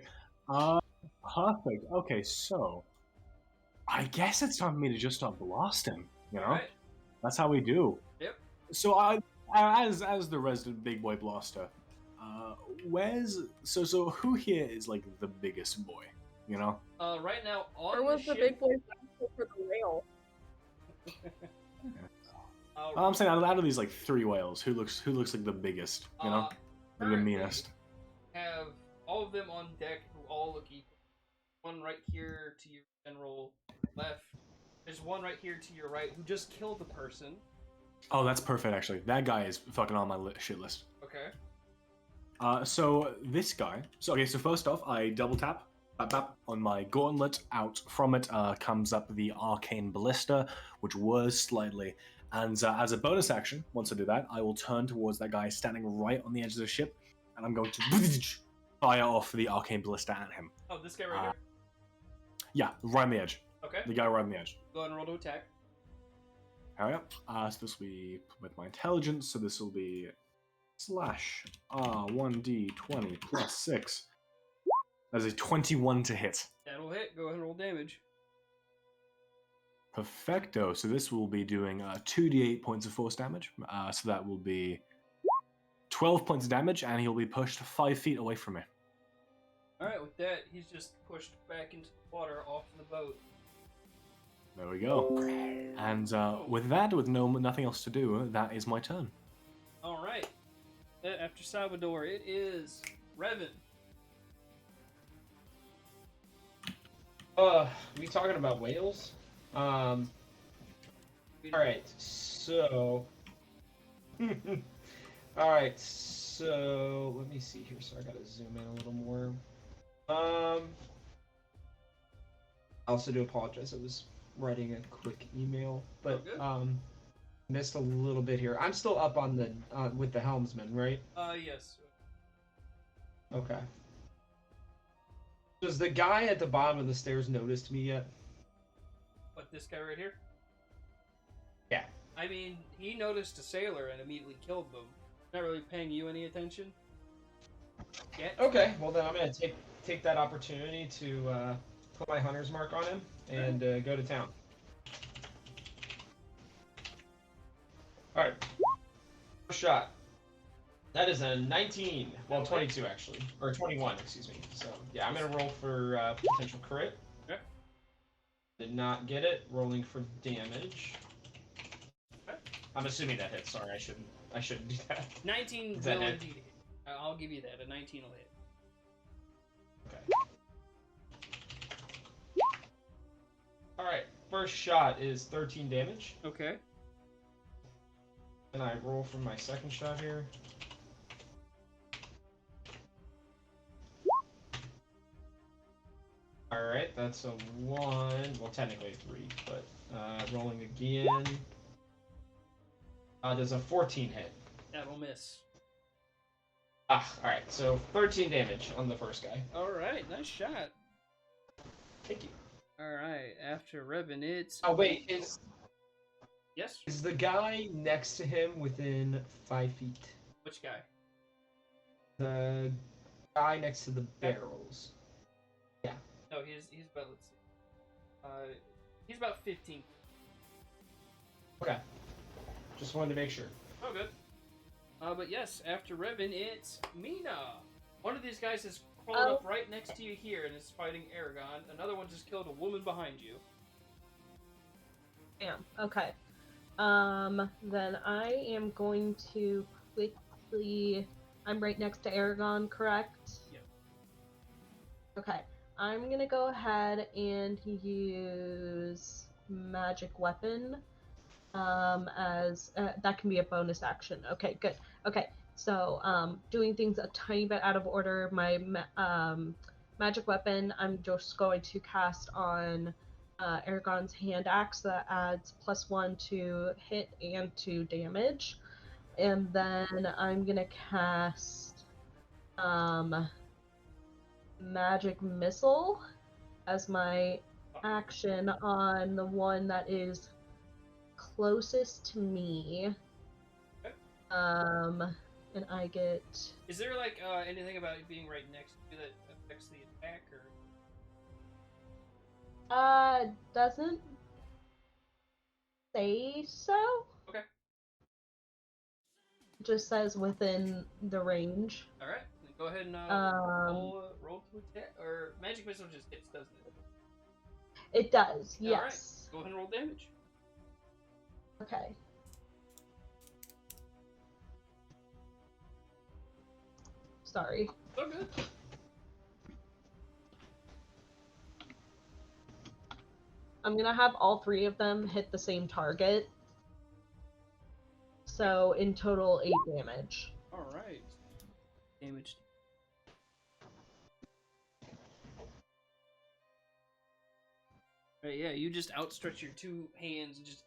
Perfect. Okay, so I guess it's time for me to just start blasting. You know, Alright. that's how we do. Yep. So I, as the resident big boy blaster, so who here is like the biggest boy? You know. Right now, on Where was the the ship, big boy for the whale? I'm saying out of these like 3 whales, who looks like the biggest? You know, the currently meanest. have all of them on deck who all look equal. One right here to your general left. There's one right here to your right who just killed the person. Oh, that's perfect. Actually, that guy is fucking on my shit list. Okay. So this guy. So okay. So first off, I double tap on my gauntlet. Out from it comes up the arcane ballista, which whirs slightly. And as a bonus action, once I do that, I will turn towards that guy standing right on the edge of the ship, and I'm going to fire off the arcane ballista at him. Oh, this guy right here. Yeah, right on the edge. Okay. The guy right on the edge. Go ahead and roll to attack. Hurry up. So this will be with my intelligence. So this will be slash 1d20 plus 6. That's a 21 to hit. That'll hit. Go ahead and roll damage. Perfecto. So this will be doing 2d8 points of force damage. So that will be 12 points of damage, and he'll be pushed 5 feet away from me. Alright, with that, he's just pushed back into the water off the boat. There we go. And with that, with nothing else to do, that is my turn. Alright. After Salvador, it is Revan. We talking about whales? All right, so. All right, so let me see here. So I gotta zoom in a little more. I also do apologize. It was writing a quick email, but good. missed a little bit here. I'm still up on the with the helmsman, right? Yes. Okay. Does the guy at the bottom of the stairs noticed me yet? What, this guy right here? Yeah. I mean, he noticed a sailor and immediately killed them. Not really paying you any attention. Yet. Okay. Well, then I'm gonna take that opportunity to put my hunter's mark on him and go to town. All right. First shot. That is a 19. Well, 22 actually, or 21, excuse me. So yeah, I'm gonna roll for potential crit. Okay. Did not get it. Rolling for damage. Okay. I'm assuming that hits. Sorry, I shouldn't do that. 19 Is that will it? indeed hit. I'll give you that. A 19 will hit. Okay. All right. First shot is 13 damage, Okay. and I roll for my second shot here. All right, that's a 1. Well, technically a 3, but rolling again. Does a 14 hit? That'll miss. All right. So 13 damage on the first guy. All right. Nice shot. Thank you. All right. After Revan, it's. Oh wait, Yes. is the guy next to him within 5 feet? Which guy? The guy next to the barrels. Yeah. No, he's about. Let's see. He's about 15. Okay. Just wanted to make sure. Oh, good. But yes, after Revan, it's Mina. One of these guys is crawled up right next to you here and is fighting Aragon. Another one just killed a woman behind you. Damn. Okay. Then I am going to quickly. I'm right next to Aragon, correct? Yep. Okay. I'm gonna go ahead and use magic weapon. As that can be a bonus action. Okay, good. Okay, so doing things a tiny bit out of order. My magic weapon, I'm just going to cast on Aragon's hand axe that adds +1 to hit and to damage, and then I'm gonna cast magic missile as my action on the one that is closest to me. Okay. And I get. Is there like anything about it being right next to you that affects the attack, or? Doesn't say so. Okay. It just says within the range. All right. Then go ahead and roll to attack, or magic missile just hits, doesn't it? It does. All right. Yes. Go ahead and roll damage. Okay. Sorry. Oh, good. I'm gonna have all 3 of them hit the same target. So in total, 8 damage. All right. Damage. Right, yeah, you just outstretch your 2 hands and just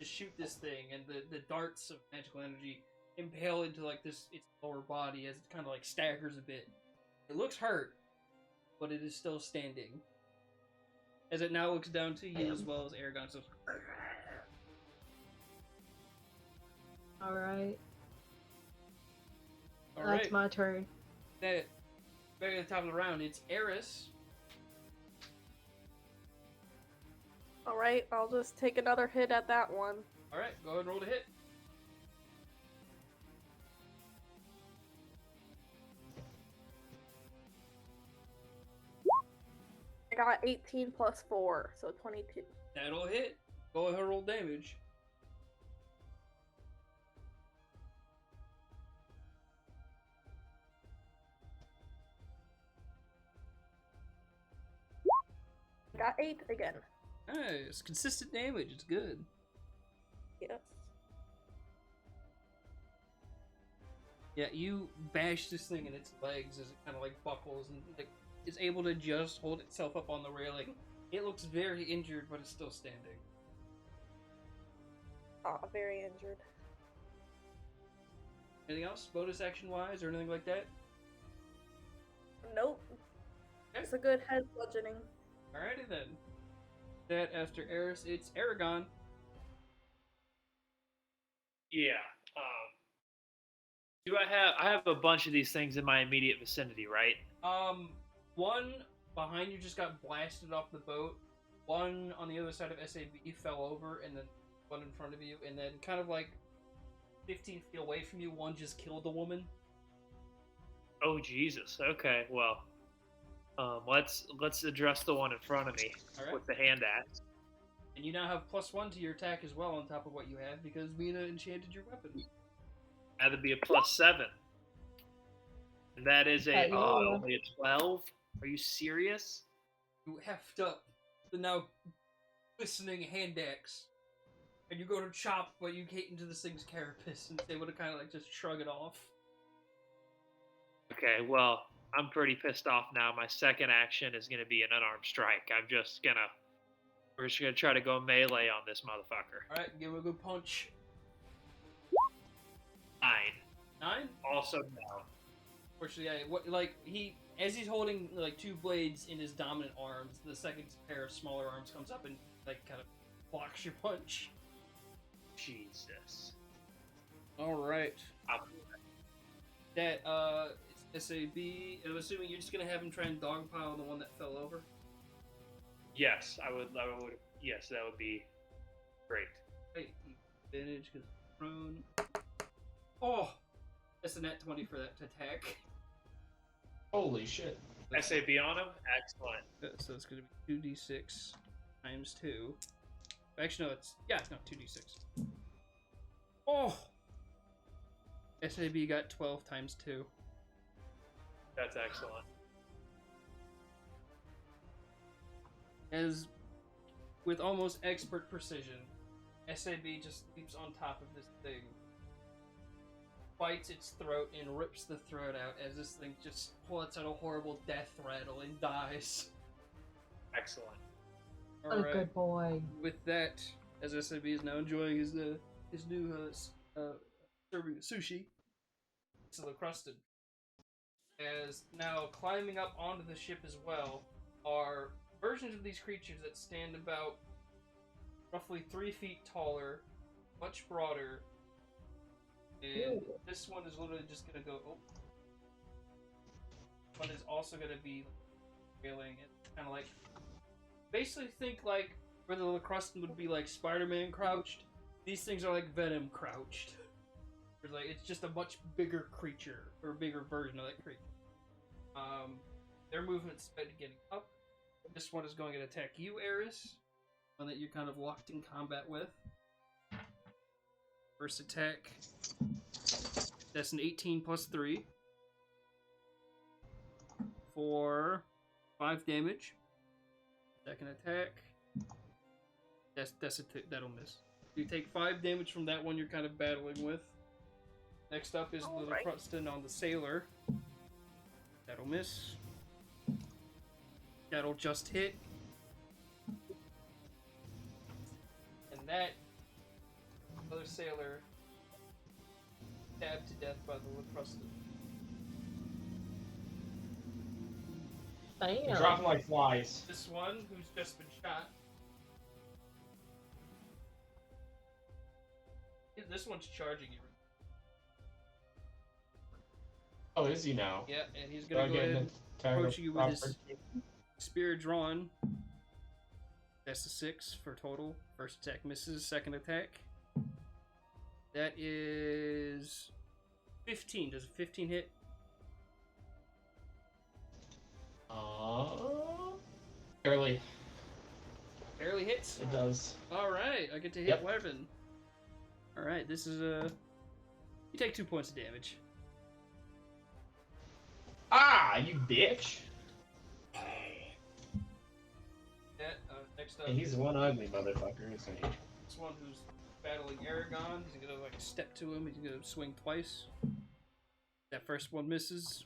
shoot this thing, and the darts of magical energy impale into like its lower body as it kind of like staggers a bit. It looks hurt, but it is still standing. As it now looks down to you as well as Aragon. So, All right. all That's right. my turn. That back at the top of the round, it's Eris. Alright, I'll just take another hit at that one. All right, go ahead and roll to hit. I got 18 plus 4, so 22. That'll hit. Go ahead and roll damage. I got 8 again. Nice. Consistent damage. It's good. Yes. Yeah, you bash this thing in its legs as it kind of like buckles and like is able to just hold itself up on the railing It looks very injured, but it's still standing. Very injured. Anything else, bonus action wise, or anything like that? Nope. Okay. It's a good head bludgeoning. Alrighty then. That after Eris, it's Aragon. Yeah. Do I have a bunch of these things in my immediate vicinity, right? One behind you just got blasted off the boat. One on the other side of SAB fell over, and then one in front of you, and then kind of like 15 feet away from you, one just killed a woman. Oh Jesus. Okay. Well, let's address the one in front of me with the hand axe. And you now have +1 to your attack as well on top of what you have because Mina enchanted your weapon. That'd be a +7. And that is only a 12. Are you serious? You heft up the now glistening hand axe, and you go to chop, but you get into this thing's carapace, and they would have kind of like just shrug it off. Okay, well, I'm pretty pissed off now. My second action is going to be an unarmed strike. We're just going to try to go melee on this motherfucker. Alright, give him a good punch. 9. 9? Also no. Unfortunately, as he's holding like two blades in his dominant arms, the second pair of smaller arms comes up and like kind of blocks your punch. Jesus. Alright. That, it's SAB. I'm assuming you're just gonna have him try and dogpile the one that fell over? Yes, I would. Yes, that would be great. Right, advantage because prone. Oh! That's a net 20 for that attack. Holy shit. SAB on him? Excellent. So it's going to be 2d6 times 2. Actually, no, it's 2d6. Oh! SAB got 12 times 2. That's excellent. As with almost expert precision, SAB just leaps on top of this thing, bites its throat, and rips the throat out as this thing just lets out a horrible death rattle and dies. Excellent. Oh, good boy. With that, as SAB is now enjoying his new serving of sushi, it's the crusted. As now climbing up onto the ship as well are versions of these creatures that stand about roughly 3 feet taller, much broader, and this one is literally just gonna go. Oh, one is also gonna be railing and kind of like, basically think like where the Lacrustan would be like Spider-Man crouched. These things are like Venom crouched. It's just a much bigger creature or bigger version of that creature. Their movement sped getting up. This one is going to attack you, Eris, one that you're kind of locked in combat with. First attack. That's an 18 plus 3 for 5 damage. Second attack. That'll miss. You take 5 damage from that one you're kind of battling with. Next up is the Cruston on the Sailor. That'll miss. That'll just hit. And that other sailor stabbed to death by the Lacrustan. They're dropping like flies. This one, who's just been shot. This one's charging you. Oh, is he now? Yeah, and he's gonna go ahead and approach you with his spear drawn. That's a 6 for total. First attack misses. Second attack. That is 15. Does a 15 hit? Barely. Barely hits? It does. Alright, I get to hit weapon. Alright, this is a... You take 2 points of damage. Ah, you bitch! Next up... And he's one ugly motherfucker, isn't he? This one who's battling Aragon. He's gonna like step to him. He's gonna swing twice. That first one misses.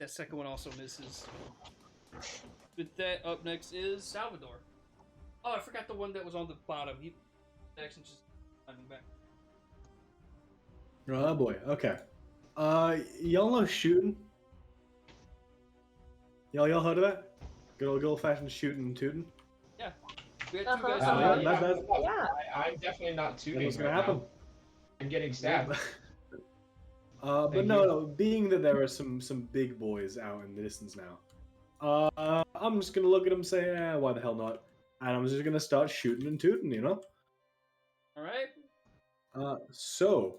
That second one also misses. with that, up next is Salvador. Oh, I forgot the one that was on the bottom. He actually just climbing back. Oh boy. Okay. Y'all know shooting? Y'all heard of that? Good old fashioned shooting and tooting. Yeah. We had two Uh-huh. guys. Yeah. I'm definitely not tooting What's gonna right happen? now. I'm getting stabbed. But Thank no, you. no. Being that there are some big boys out in the distance now, I'm just gonna look at them and say, why the hell not? And I'm just gonna start shooting and tooting, you know. All right. So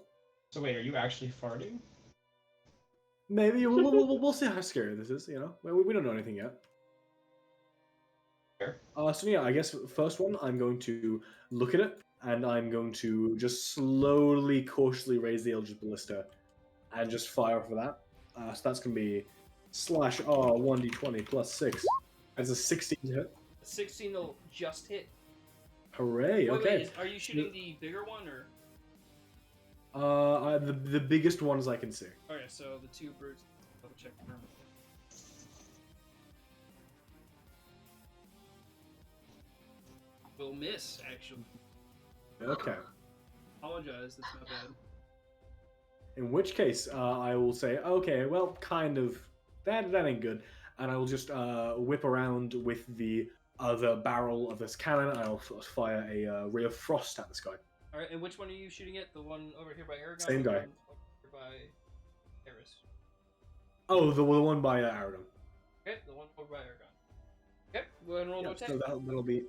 So wait, are you actually farting? maybe we'll see how scary this is. You know, we don't know anything yet. Fair. So yeah, I guess first one, I'm going to look at it, and I'm going to just slowly, cautiously raise the Eldritch Ballista, and just fire for that. So that's gonna be slash R 1d20 plus 6. That's a 16 to hit. 16 will just hit. Hooray! Wait, Okay. are you shooting the bigger one or? The biggest ones I can see. Okay, so the two brutes. Double check. Will miss, actually. Okay. Apologize, that's not bad. In which case, I will say, okay, well, kind of. That ain't good. And I will just whip around with the other barrel of this cannon, and I'll fire a ray of frost at this guy. All right, and which one are you shooting at? The one over here by Aragon? Same or the guy. one over here by Eris? Oh, the one by Aragon. Okay, the one over by Aragon. Okay, go ahead and roll Yep, no attack. so that'll be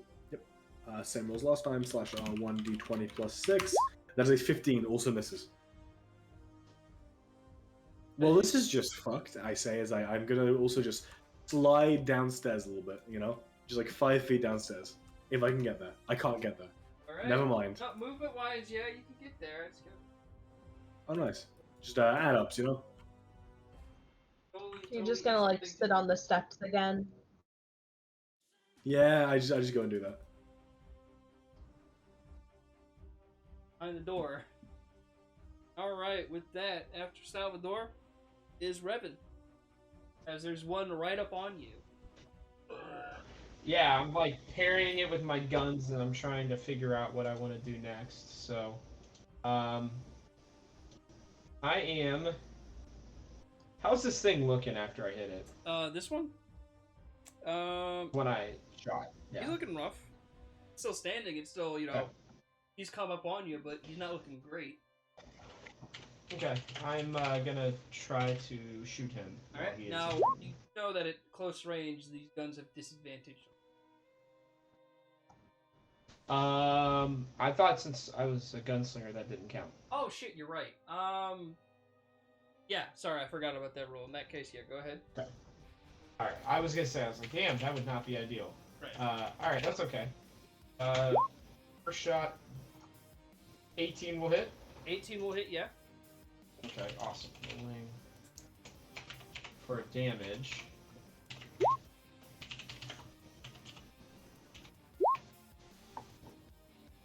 same rules last time. Slash 1d20 plus 6. That is a 15. Also misses. Well, this is just fucked. I say as I'm gonna also just slide downstairs a little bit. You know, just like 5 feet downstairs. If I can get there, I can't get there. All right. Never mind. Not movement wise, yeah, you can get there. It's good. Oh, nice. Just add ups, you know. You're just gonna like sit on the steps again. Yeah, I just go and do that. Behind the door. All right, with that, after Salvador is Revan, as there's one right up on you. Yeah, I'm like parrying it with my guns, and I'm trying to figure out what I want to do next. So, I am. How's this thing looking after I hit it? This one. When I shot. Yeah. He's looking rough. Still standing. It's still, Okay. He's come up on you, but he's not looking great. Okay, I'm gonna try to shoot him. All right. Now you know that at close range, these guns have disadvantage. I thought since I was a gunslinger that didn't count. Oh shit, you're right. Yeah. Sorry, I forgot about that rule. In that case, yeah, go ahead. Okay. All right, I was gonna say, I was like, damn, that would not be ideal. Right. All right, that's okay. First shot, 18 will hit. 18 will hit, yeah. Okay, awesome. Rolling for damage.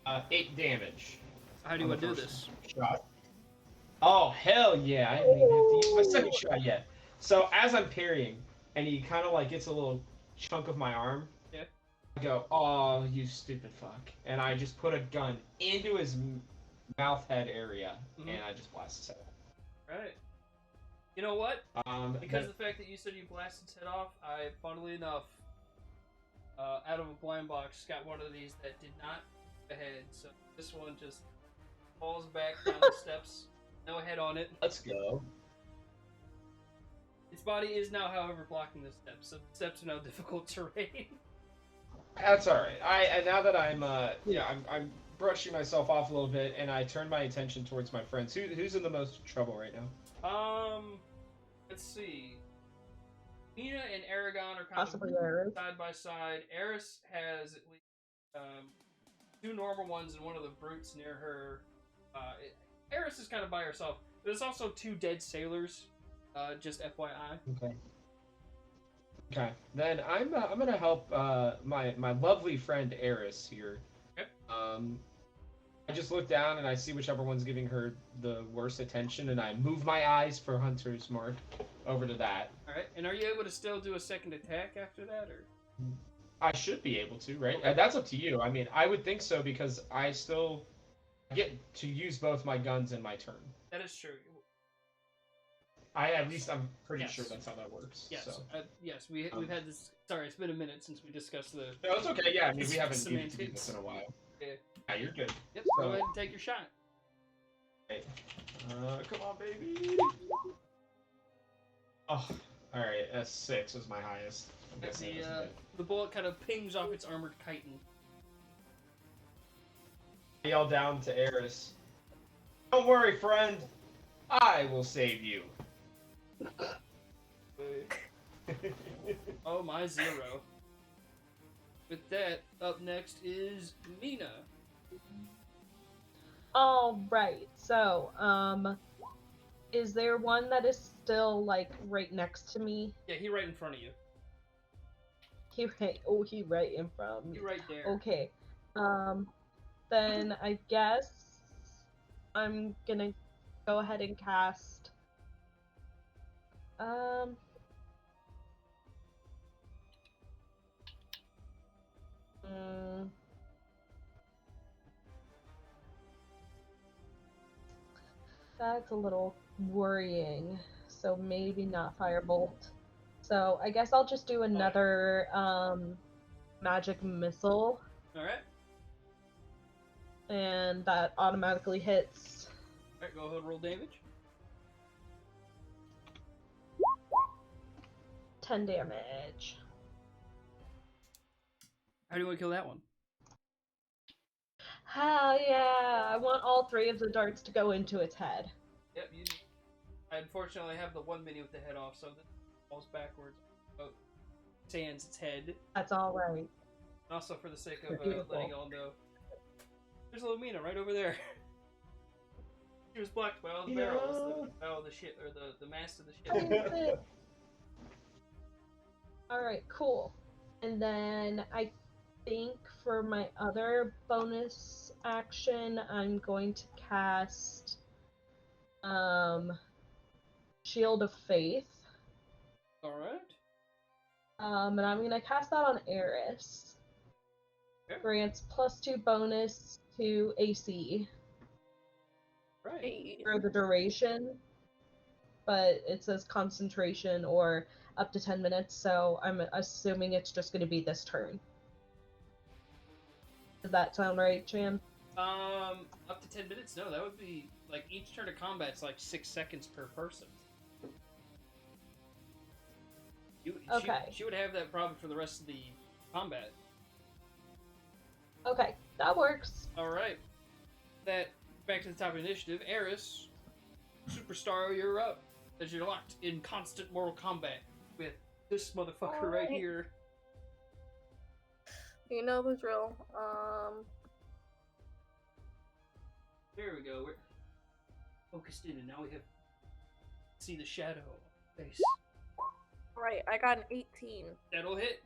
Uh, 8 damage. How do you want to do this? Shot. Oh, hell yeah. I didn't even have to use my second shot yet. So as I'm parrying, and he kind of like gets a little chunk of my arm, yeah. I go, oh, you stupid fuck. And I just put a gun into his mouth head area, and I just blast his head off. Right. You know what? Because then- of the fact that you said you blasted his head off, I, funnily enough, out of a blind box, got one of these that did not ahead, so this one just falls back down the steps. No head on it. Let's go. Its body is now, however, blocking the steps, so the steps are now difficult terrain. That's all right. And now that I'm brushing myself off a little bit, and I turn my attention towards my friends. Who's in the most trouble right now? Let's see. Mina and Aragon are kind Possibly of Eris. side by side. Eris has at least 2 normal ones and one of the brutes near her. Eris is kind of by herself. There's also 2 dead sailors. Just FYI. Okay. Okay. Then I'm gonna help my lovely friend Eris here. Okay. I just look down and I see whichever one's giving her the worst attention, and I move my eyes for Hunter's Mark over to that. All right. And are you able to still do a second attack after that, or? I should be able to, right? Okay. That's up to you. I mean, I would think so because I still get to use both my guns in my turn. That is true. At least I'm pretty Yes. sure that's how that works. Yes, So. yes, we've had this. Sorry, it's been a minute since we discussed the. No, it's okay. Yeah, I mean, we haven't needed to do Semantics. this in a while. Yeah. Yeah, you're good. Yep. Go ahead and take your shot. Okay. Come on, baby. Oh, all right. S6 was my highest. I guess that doesn't hit. The bullet kind of pings off its armored chitin. I yell down to Eris. Don't worry, friend. I will save you. Oh my, 0. With that, up next is Mina. All right. So, is there one that is still like right next to me? Yeah, he right in front of you. He right in front of me. He right there. Okay. Then I guess I'm gonna go ahead and cast. That's a little worrying. So maybe not Firebolt. So I guess I'll just do another magic missile. Alright. And that automatically hits. Alright, go ahead and roll damage. 10 damage. How do you want to kill that one? Hell yeah! I want all 3 of the darts to go into its head. Yep, you. I unfortunately have the one mini with the head off, so this falls backwards. Oh, sands its head. That's alright. Also, for the sake of Beautiful. letting y'all know, there's a little Mina right over there. She was blocked by all the barrels, the ship, or the mast of the ship. Alright, cool. And then I think for my other bonus action, I'm going to cast Shield of Faith. Alright. And I'm gonna cast that on Eris. Okay. Grants +2 bonus to AC Right. for the duration, but it says concentration or up to 10 minutes, so I'm assuming it's just gonna be this turn. Does that sound right, Chan? Up to 10 minutes? No, that would be, like, each turn of combat's like 6 seconds per person. Okay. She would have that problem for the rest of the combat. Okay, that works. Alright. That, back to the top of the initiative, Eris, Superstar, you're up. As you're locked in constant Mortal Kombat with this motherfucker right here. You know the drill. There we go. We're focused in, and now we have see the shadow face. Right, I got an 18. That'll hit.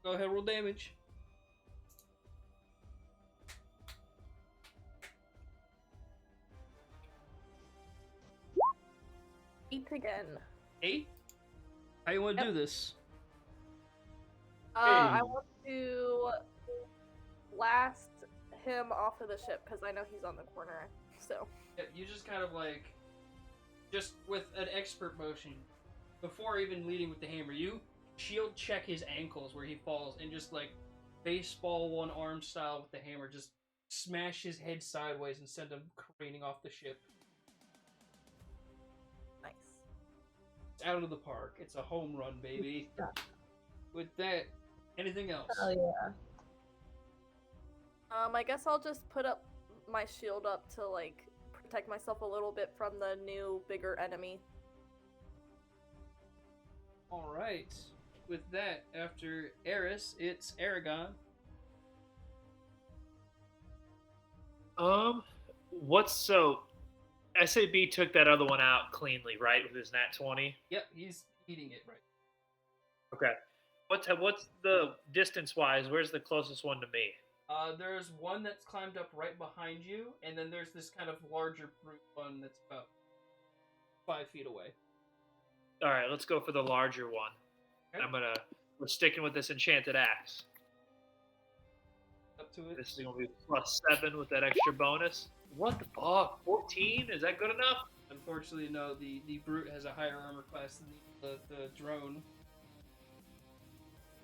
Go ahead, roll damage. 8 again. 8? How you want to do this? I want to blast him off of the ship because I know he's on the corner. So. Yep, you just kind of like, just with an expert motion, before even leading with the hammer, you shield check his ankles where he falls and just like baseball one arm style with the hammer, just smash his head sideways and send him careening off the ship. Nice. It's out of the park. It's a home run, baby. Yeah. With that, anything else? Hell yeah. I guess I'll just put up my shield up to like protect myself a little bit from the new bigger enemy. Alright. With that, after Eris, it's Aragon. SAB took that other one out cleanly, right, with his nat 20? Yep, he's eating it right. Okay. What's the distance-wise, where's the closest one to me? There's one that's climbed up right behind you, and then there's this kind of larger brute one that's about 5 feet away. Alright, let's go for the larger one. Okay. I'm gonna we're sticking with this enchanted axe. Up to it. This thing will be +7 with that extra bonus. What the fuck? 14? Is that good enough? Unfortunately, no. The brute has a higher armor class than the drone.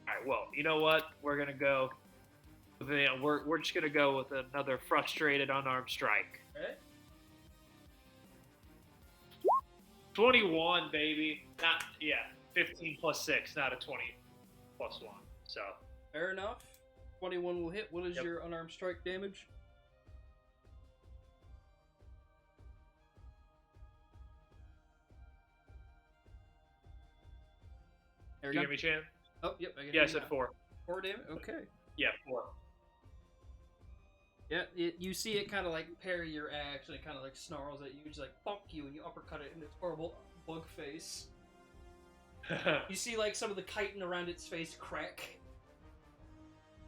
All right. Well, you know what? We're gonna go. We're just gonna go with another frustrated unarmed strike. Right? 21, baby. 15 plus 6, not a 20 plus 1. So Fair enough. 21 will hit. What is Yep. your unarmed strike damage? There you you hear go. me, Chan? Oh, yep. I can Yeah, I hear you said now. 4. 4 damage? Okay. Yeah, 4. Yeah, you see it kind of like parry your axe, and it kind of like snarls at you, just like bonk you, and you uppercut it in its horrible bug face. You see like some of the chitin around its face crack.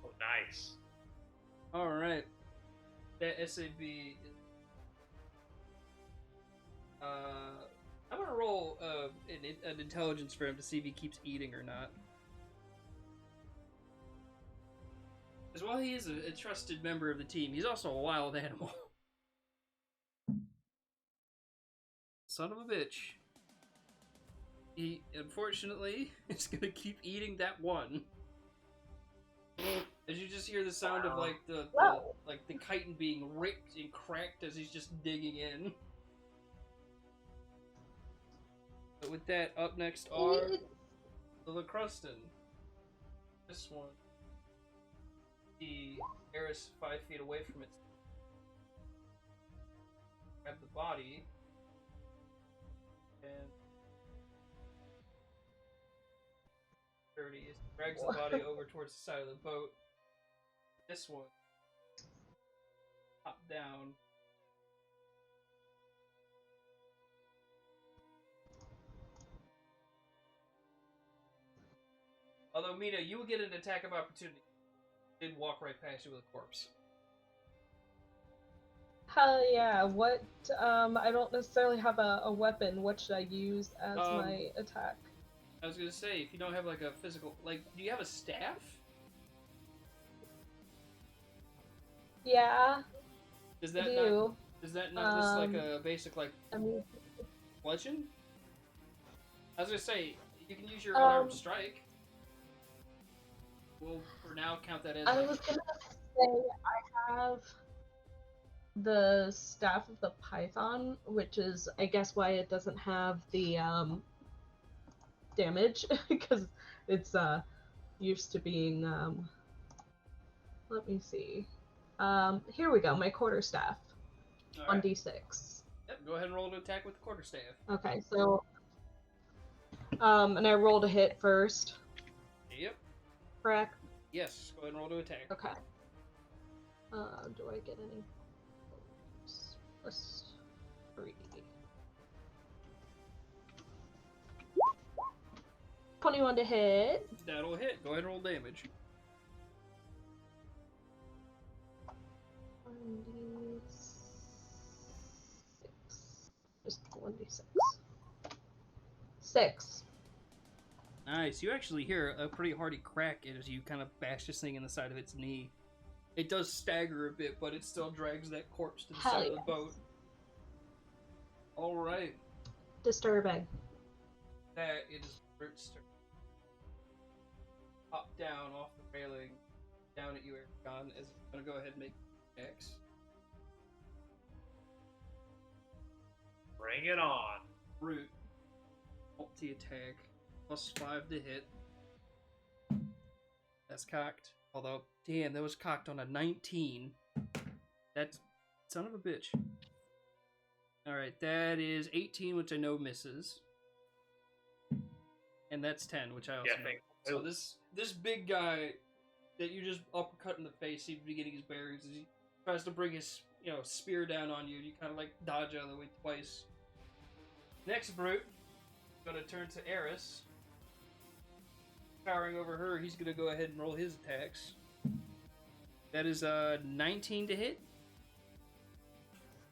Oh, nice. All right, that SAB. I'm gonna roll an intelligence for him to see if he keeps eating or not. As while he is a trusted member of the team, he's also a wild animal. Son of a bitch. He, unfortunately, is gonna keep eating that one. As you just hear the sound of like the chitin being ripped and cracked as he's just digging in. But with that, up next are the Lacrustan. This one. The Eris 5 feet away from it. Grab the body. And 30 drags the body over towards the side of the boat. This one. Hop down. Although, Mina, you will get an attack of opportunity. Did walk right past you with a corpse. Hell yeah, what, I don't necessarily have a weapon. What should I use as my attack? I was gonna say, if you don't have like a physical, like, do you have a staff? Yeah, Is I that do. not? Is that not just like a basic like I mean, bludgeon? I was gonna say, you can use your unarmed strike. We'll for now count that as. I was gonna say I have the Staff of the Python, which is, I guess, why it doesn't have the damage, because it's used to being let me see. Here we go, my quarterstaff. All right. 1d6. Yep, go ahead and roll an attack with the quarterstaff. Okay, so and I rolled a hit first, Yep. correct? Yes. Go ahead and roll to attack. Okay. Do I get any? +3. 21 to hit. That'll hit. Go ahead and roll damage. 1d6. Just 1d6. 6. Nice. You actually hear a pretty hearty crack as you kind of bash this thing in the side of its knee. It does stagger a bit, but it still drags that corpse to the Hell side of yes. the boat. All right. Disturbing. That is Bert's turn. Hop down off the railing, down at you, Aragon, as it's gonna go ahead and make X. Bring it on. Root. Multi-attack. +5 to hit. That's cocked. Although, damn, that was cocked on a 19. That's son of a bitch. Alright, that is 18, which I know misses. And that's 10, which I also know. So this big guy that you just uppercut in the face, seems to be getting his bearings as he tries to bring his spear down on you. You kind of like dodge out of the way twice. Next brute, gonna turn to Eris. Powering over her, he's gonna go ahead and roll his attacks. That is 19 to hit.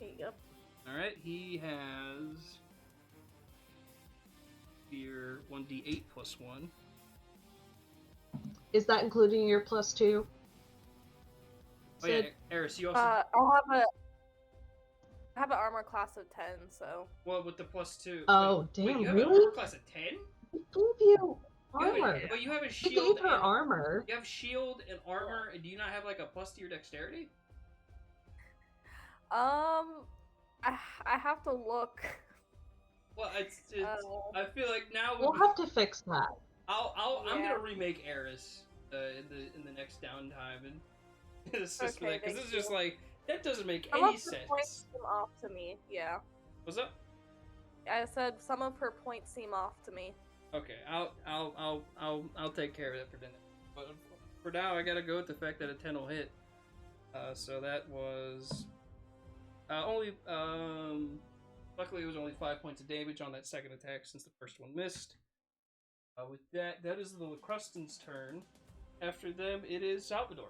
Yep. Alright, he has your 1d8 +1. Is that including your +2? Oh yeah, Sid? Eris, you also I have an armor class of 10, so well with the +2. Oh, wait, damn, you have an really? armor class of 10? I gave you You have armor. but you have a I shield gave her and armor. you have shield and armor, and do you not have like a plus to your dexterity? I have to look. Well, it's Uh, I feel like now We'll have to fix that. I'm Yeah. gonna remake Eris in the next downtime and assist Okay, with that because thank it's just you. like that doesn't make some any of her points sense. seem off to me. Yeah, What's up? I said some of her points seem off to me. Okay, I'll take care of that for dinner. But for now, I gotta go with the fact that a 10 will hit. So that was only luckily it was only 5 points of damage on that second attack since the first one missed. With that, that is the Lacrustans' turn. After them, it is Salvador.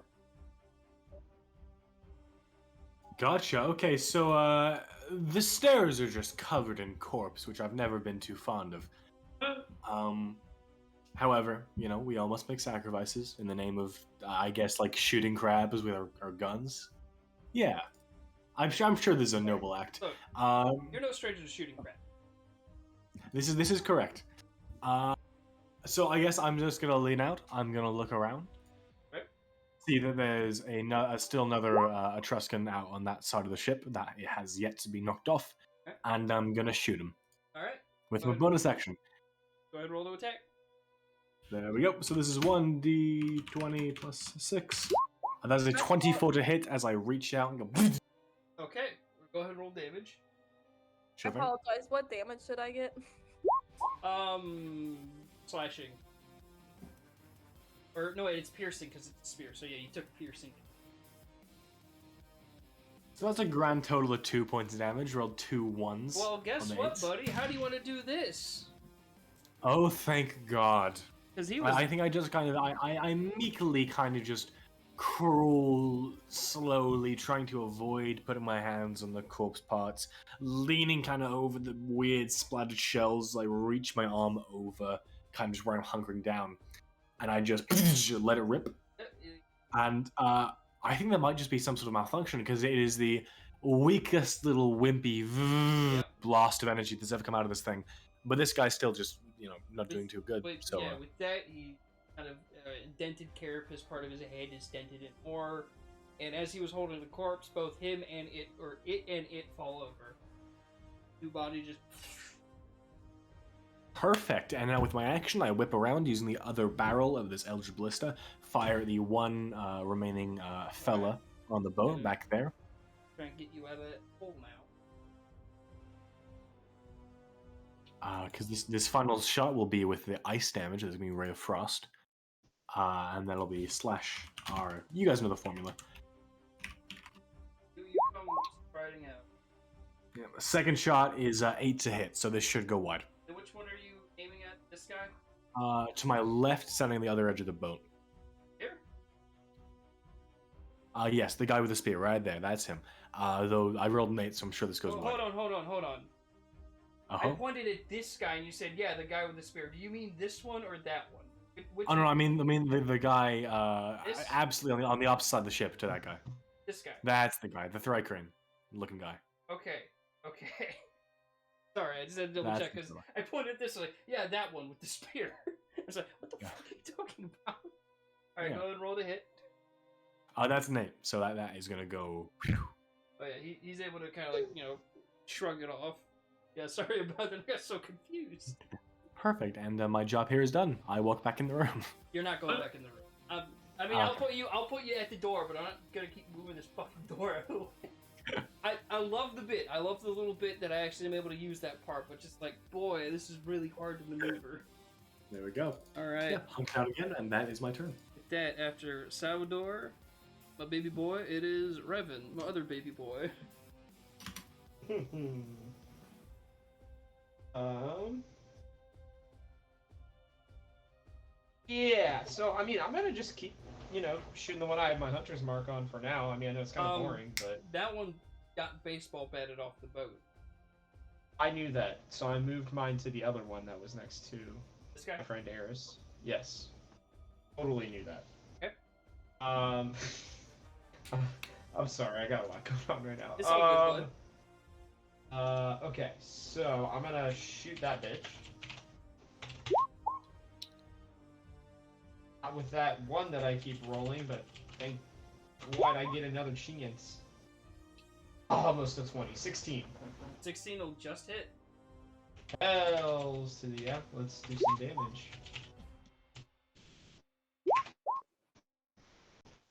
Gotcha. Okay, so the stairs are just covered in corpse, which I've never been too fond of. However, we all must make sacrifices in the name of, I guess, like shooting crabs with our guns. Yeah, I'm sure this is a noble act. Look, you're no stranger to shooting crap. This is correct. So I guess I'm just gonna lean out. I'm gonna look around. Right. See that there's still another Etruscan out on that side of the ship that it has yet to be knocked off, Okay. and I'm gonna shoot him All right. with Go my ahead. bonus action. Go ahead and roll to attack. There we go. So this is 1d20 plus 6. And that's a 24 to hit as I reach out and go. Okay. Go ahead and roll damage. Sure I thing. apologize. What damage should I get? Slashing. Or no, wait, it's piercing because it's a spear. So yeah, you took piercing. So that's a grand total of 2 points of damage. Rolled 2 ones. Well, on guess the what, hits. buddy? How do you want to do this? Oh, thank God. Because he was. I think I just kind of, I meekly kind of just crawl slowly, trying to avoid putting my hands on the corpse parts, leaning kind of over the weird splattered shells, like reach my arm over, kind of just where I'm hunkering down, and I just let it rip. And I think that might just be some sort of malfunction because it is the weakest little wimpy blast of energy that's ever come out of this thing. But this guy's still just, not doing too good. But So yeah, with that, he kind of dented carapace, part of his head is dented in more. And as he was holding the corpse, both him and it fall over. Two body just. perfect. And now with my action, I whip around using the other barrel of this Eldritch Ballista, fire at the one remaining fella on the boat back there. Try and get you out of that hole now. Because this final shot will be with the ice damage. There's going to be Ray of Frost. And that'll be slash R. You guys know the formula. You come striding out. Yeah, the second shot is 8 to hit, so this should go wide. And which one are you aiming at? This guy? To my left, standing on the other edge of the boat. Here? Yes, the guy with the spear right there. That's him. Though I rolled an 8, so I'm sure this goes wide. Hold on. I Uh-huh. pointed at this guy and you said, yeah, the guy with the spear. Do you mean this one or that one? Which Oh no, one? I mean the guy This? absolutely on the opposite side of the ship to that guy. This guy. That's the guy, the Thrycrane looking guy. Okay. Sorry, I just had to double That's check because the guy. I pointed at this like, yeah, that one with the spear. I was like, what the fuck are you talking about? Alright, Yeah. go ahead and roll the hit. That's an 8, so that is gonna go. Oh yeah, he's able to kind of like, shrug it off. Yeah, sorry about that. I got so confused. Perfect, and my job here is done. I walk back in the room. You're not going back in the room. I mean, I'll put you at the door, but I'm not gonna keep moving this fucking door out of the way. I love the bit. I love the little bit that I actually am able to use that part, but just like, boy, this is really hard to maneuver. There we go. All right. Yeah, hunked out again, and that is my turn. With that, after Salvador, my baby boy, it is Revan, my other baby boy. Yeah, so I mean, I'm gonna just keep, shooting the one I have my hunter's mark on for now. I mean, I know it's kind of boring, but That one got baseball batted off the boat. I knew that, so I moved mine to the other one that was next to This guy? my friend Eris. Yes. Totally knew that. Okay. I'm sorry, I got a lot going on right now. It's all good, Okay, so I'm gonna shoot that bitch. Not with that one that I keep rolling, but thank God I get another chance. Almost a 20. 16. 16 will just hit. Hells to the yeah. Let's do some damage.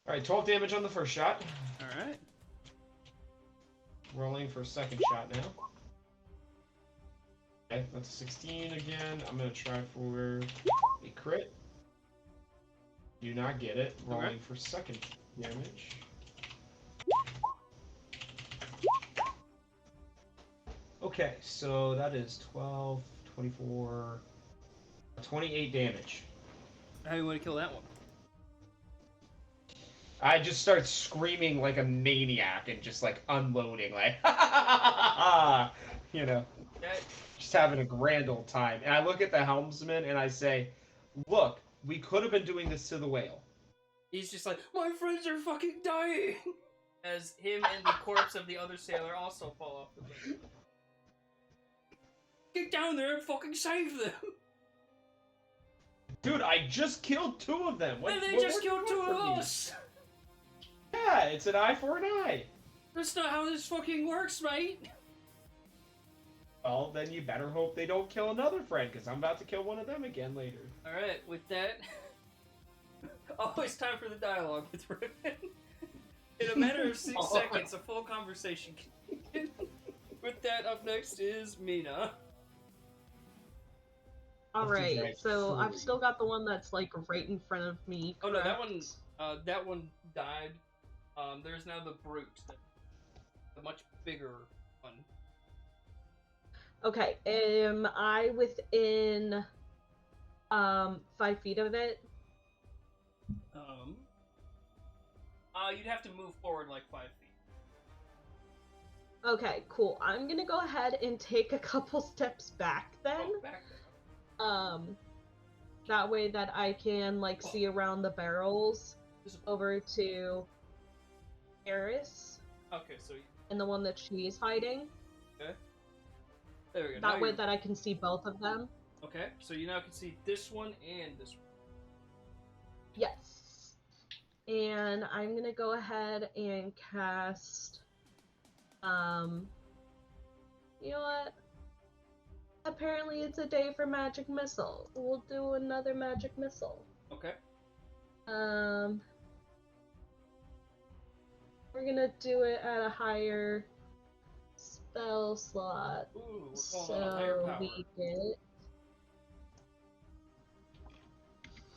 Alright, 12 damage on the first shot. Alright. Rolling for second shot now. Okay, that's a 16 again. I'm gonna try for a crit. Do not get it. Rolling for second damage. Okay, so that is 12, 24, 28 damage. How do you want to kill that one? I just start screaming like a maniac and just like unloading, like, you know, Okay. just having a grand old time. And I look at the helmsman and I say, look, we could have been doing this to the whale. He's just like, my friends are fucking dying! As him and the corpse of the other sailor also fall off the boat. Get down there and fucking save them! Dude, I just killed 2 of them. And they what just do you killed 2 want of from me? us! Yeah, it's an eye for an eye. That's not how this fucking works, mate! Well, then you better hope they don't kill another friend, because I'm about to kill one of them again later. Alright, with that... Always time for the dialogue with Riven. In a matter of 6 seconds, a full conversation can begin. With that, up next is Mina. Alright, so I've still got the one that's like right in front of me. Oh no, correct? that one died. There's now the brute, the much bigger one. Okay, am I within 5 feet of it? You'd have to move forward like 5 feet. Okay, cool. I'm gonna go ahead and take a couple steps back then. Oh, back there. That way that I can like see around the barrels over to Eris Okay, so and the one that she's hiding. okay. There we go. That Now way you're- that I can see both of them. Okay, so you now can see this one and this one. Yes. And I'm gonna go ahead and cast you know what? Apparently it's a day for magic missile. We'll do another magic missile. Okay. We're gonna do it at a higher spell slot. Ooh, we're calling on a higher So power. we get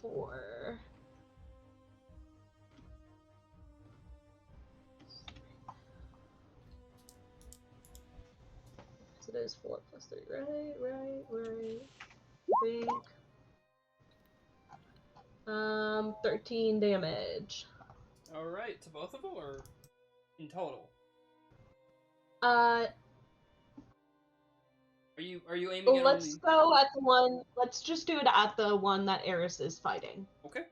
4. So there's 4 plus 3, right. Think. 13 damage. Alright, to both of them or in total? Uh, Are you aiming at let's only... go at the one. Let's just do it at the one that Eris is fighting. Okay.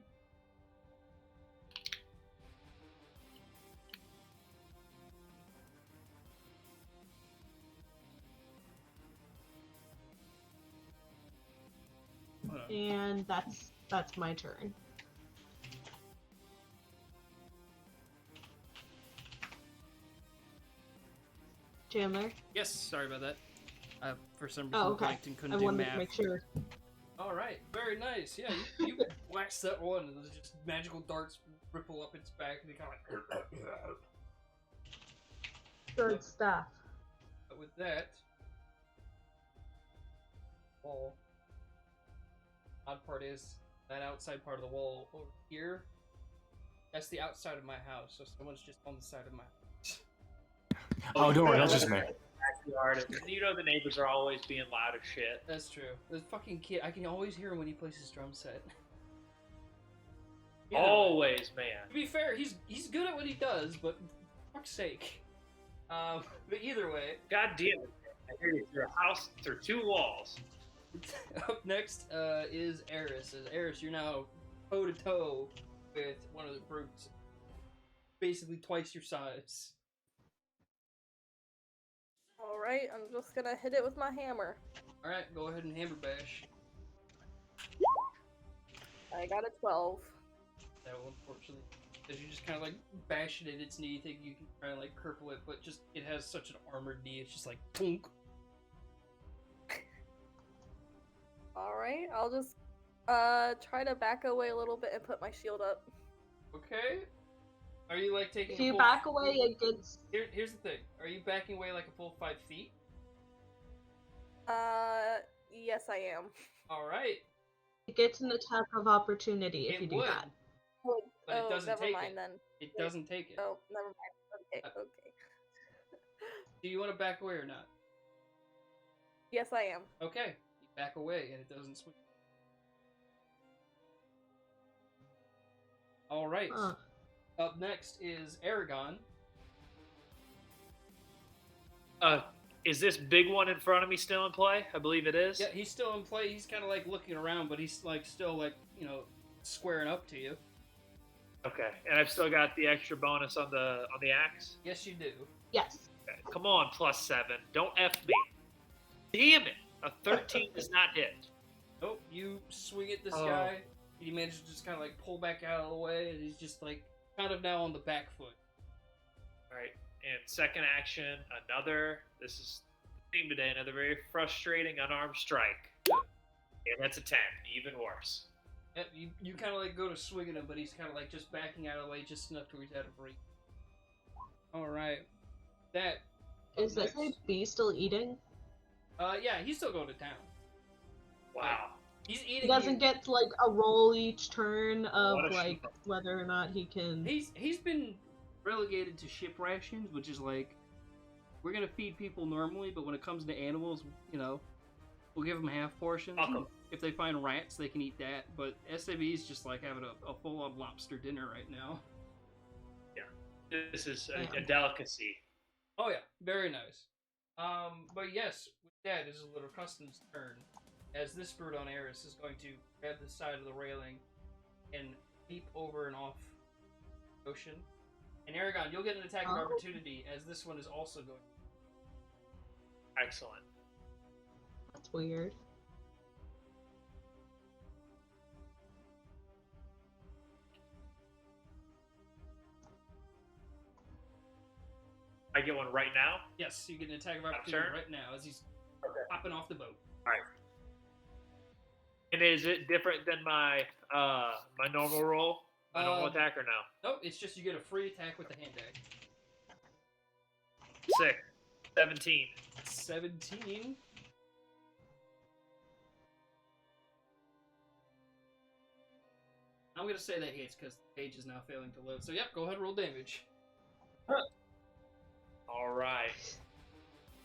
Hold on. And that's my turn. Chandler? Yes, sorry about that. For some reason, Oh, okay. clicked and couldn't I do wanted math. to make sure. All right, very nice. Yeah, you wax that one, and there's just magical darts ripple up its back, and they kind of like. Good stuff. But with that, wall. Odd part is that outside part of the wall over here. That's the outside of my house, so someone's just on the side of my house. Oh, don't worry, that's just me. Backyard. You know the neighbors are always being loud as shit. That's true. The fucking kid, I can always hear him when he plays his drum set. Always, man. To be fair, he's good at what he does, but for fuck's sake. But either way, God damn it. I hear you through a house, through 2 walls. up next is Eris. As Eris, you're now toe to toe with one of the brutes, basically twice your size. Alright, I'm just gonna hit it with my hammer. All right, go ahead and hammer bash. I got a 12. That will unfortunately, as you just kind of like bash it at its knee, think you can try and like cripple it, but just it has such an armored knee. It's just like punk. Alright, I'll just try to back away a little bit and put my shield up. Okay. Are you like taking? If a you full... back away against... Here's the thing. Are you backing away like a full 5 feet? Yes I am. All right. It gets an attack of opportunity if It you do would, that. but it doesn't never take mind it. then. It doesn't take it. Oh, never mind. Okay, okay. Do you want to back away or not? Yes I am. Okay. You back away and it doesn't swing. All right. Huh. Up next is Aragon. Is this big one in front of me still in play? I believe it is. Yeah, he's still in play. He's kind of like looking around, but he's like still like, you know, squaring up to you. Okay, and I've still got the extra bonus on the axe. Yes, you do. Yes. Okay. Come on, +7. Don't F me. Damn it! A 13 does not hit. Nope. You swing at this Oh. guy. He manages to just kind of like pull back out of the way, and he's just like kind of now on the back foot. All right, and second action, another. This is the theme today. Another very frustrating unarmed strike. And that's a 10. Even worse. Yep, you kind of like go to swing at him, but he's kind of like just backing out of the way just enough to where he's out of reach. All right. That. Is this a bee still eating? Yeah, he's still going to town. Wow. He's eating. He doesn't get like a roll each turn of What a like shit. whether or not he can. He's been relegated to ship rations, which is like we're gonna feed people normally, but when it comes to animals, you know, we'll give them half portions. Welcome. If they find rats, they can eat that. But SAB's just like having a full-on lobster dinner right now. This is a Yeah. delicacy. Oh yeah, very nice. But yes, with that is a little Custom's turn, as this bird on Eris is going to grab the side of the railing and leap over and off the ocean. And Aragon, you'll get an attack of Oh. opportunity, as this one is also going. Excellent. That's weird. I get one right now. Yes, you get an attack of opportunity turn? right now as he's Okay. hopping off the boat. And is it different than my my normal roll? My normal attack or no? Nope, it's just you get a free attack with the hand axe. 6. 17. 17. I'm gonna say that hits because the page is now failing to load. So yep, go ahead and roll damage. All right.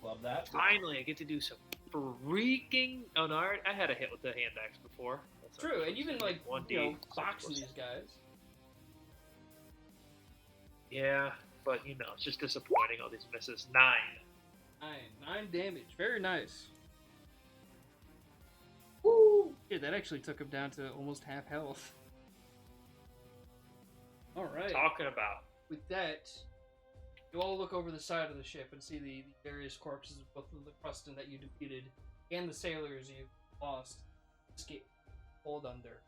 Love that. Finally, I get to do some freaking. Oh no, I had a hit with the hand axe before. That's True, and you've been like 1d. you know, boxing these guys. Yeah, but you know, it's just disappointing. All these misses. 9. 9 damage. Very nice. Woo! Yeah, that actually took him down to almost half health. All right. Talking about. With that, you all look over the side of the ship and see the various corpses of both the Crustan that you defeated and the sailors you lost just get pulled under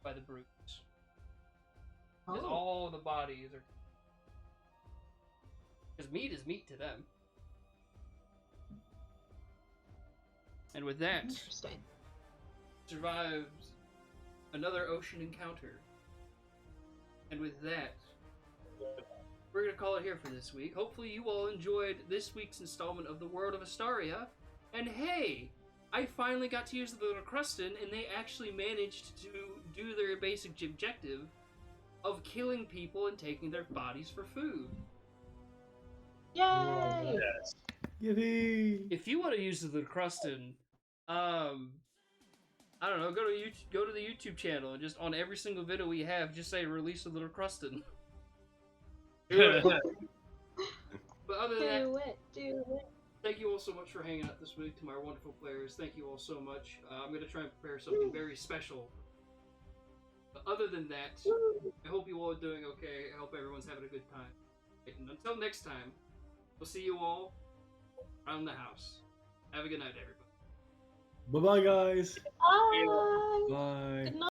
by the brutes. Because Oh. all the bodies are. Because meat is meat to them. And with that, Interesting. survives another ocean encounter. And with that, we're going to call it here for this week. Hopefully you all enjoyed this week's installment of the World of Astaria. And hey, I finally got to use the little Crustan, and they actually managed to do their basic objective of killing people and taking their bodies for food. Yay! Yes. Yippee! If you want to use the little Crustan, I don't know, go to the YouTube channel and just on every single video we have, just say release a little Crustan. But other than that, Do it. thank you all so much for hanging out this week to my wonderful players. Thank you all so much. I'm going to try and prepare something very special But other than that, I hope you all are doing okay. I hope everyone's having a good time. And until next time, we'll see you all around the house. Have a good night, everybody. Bye bye, guys. Bye.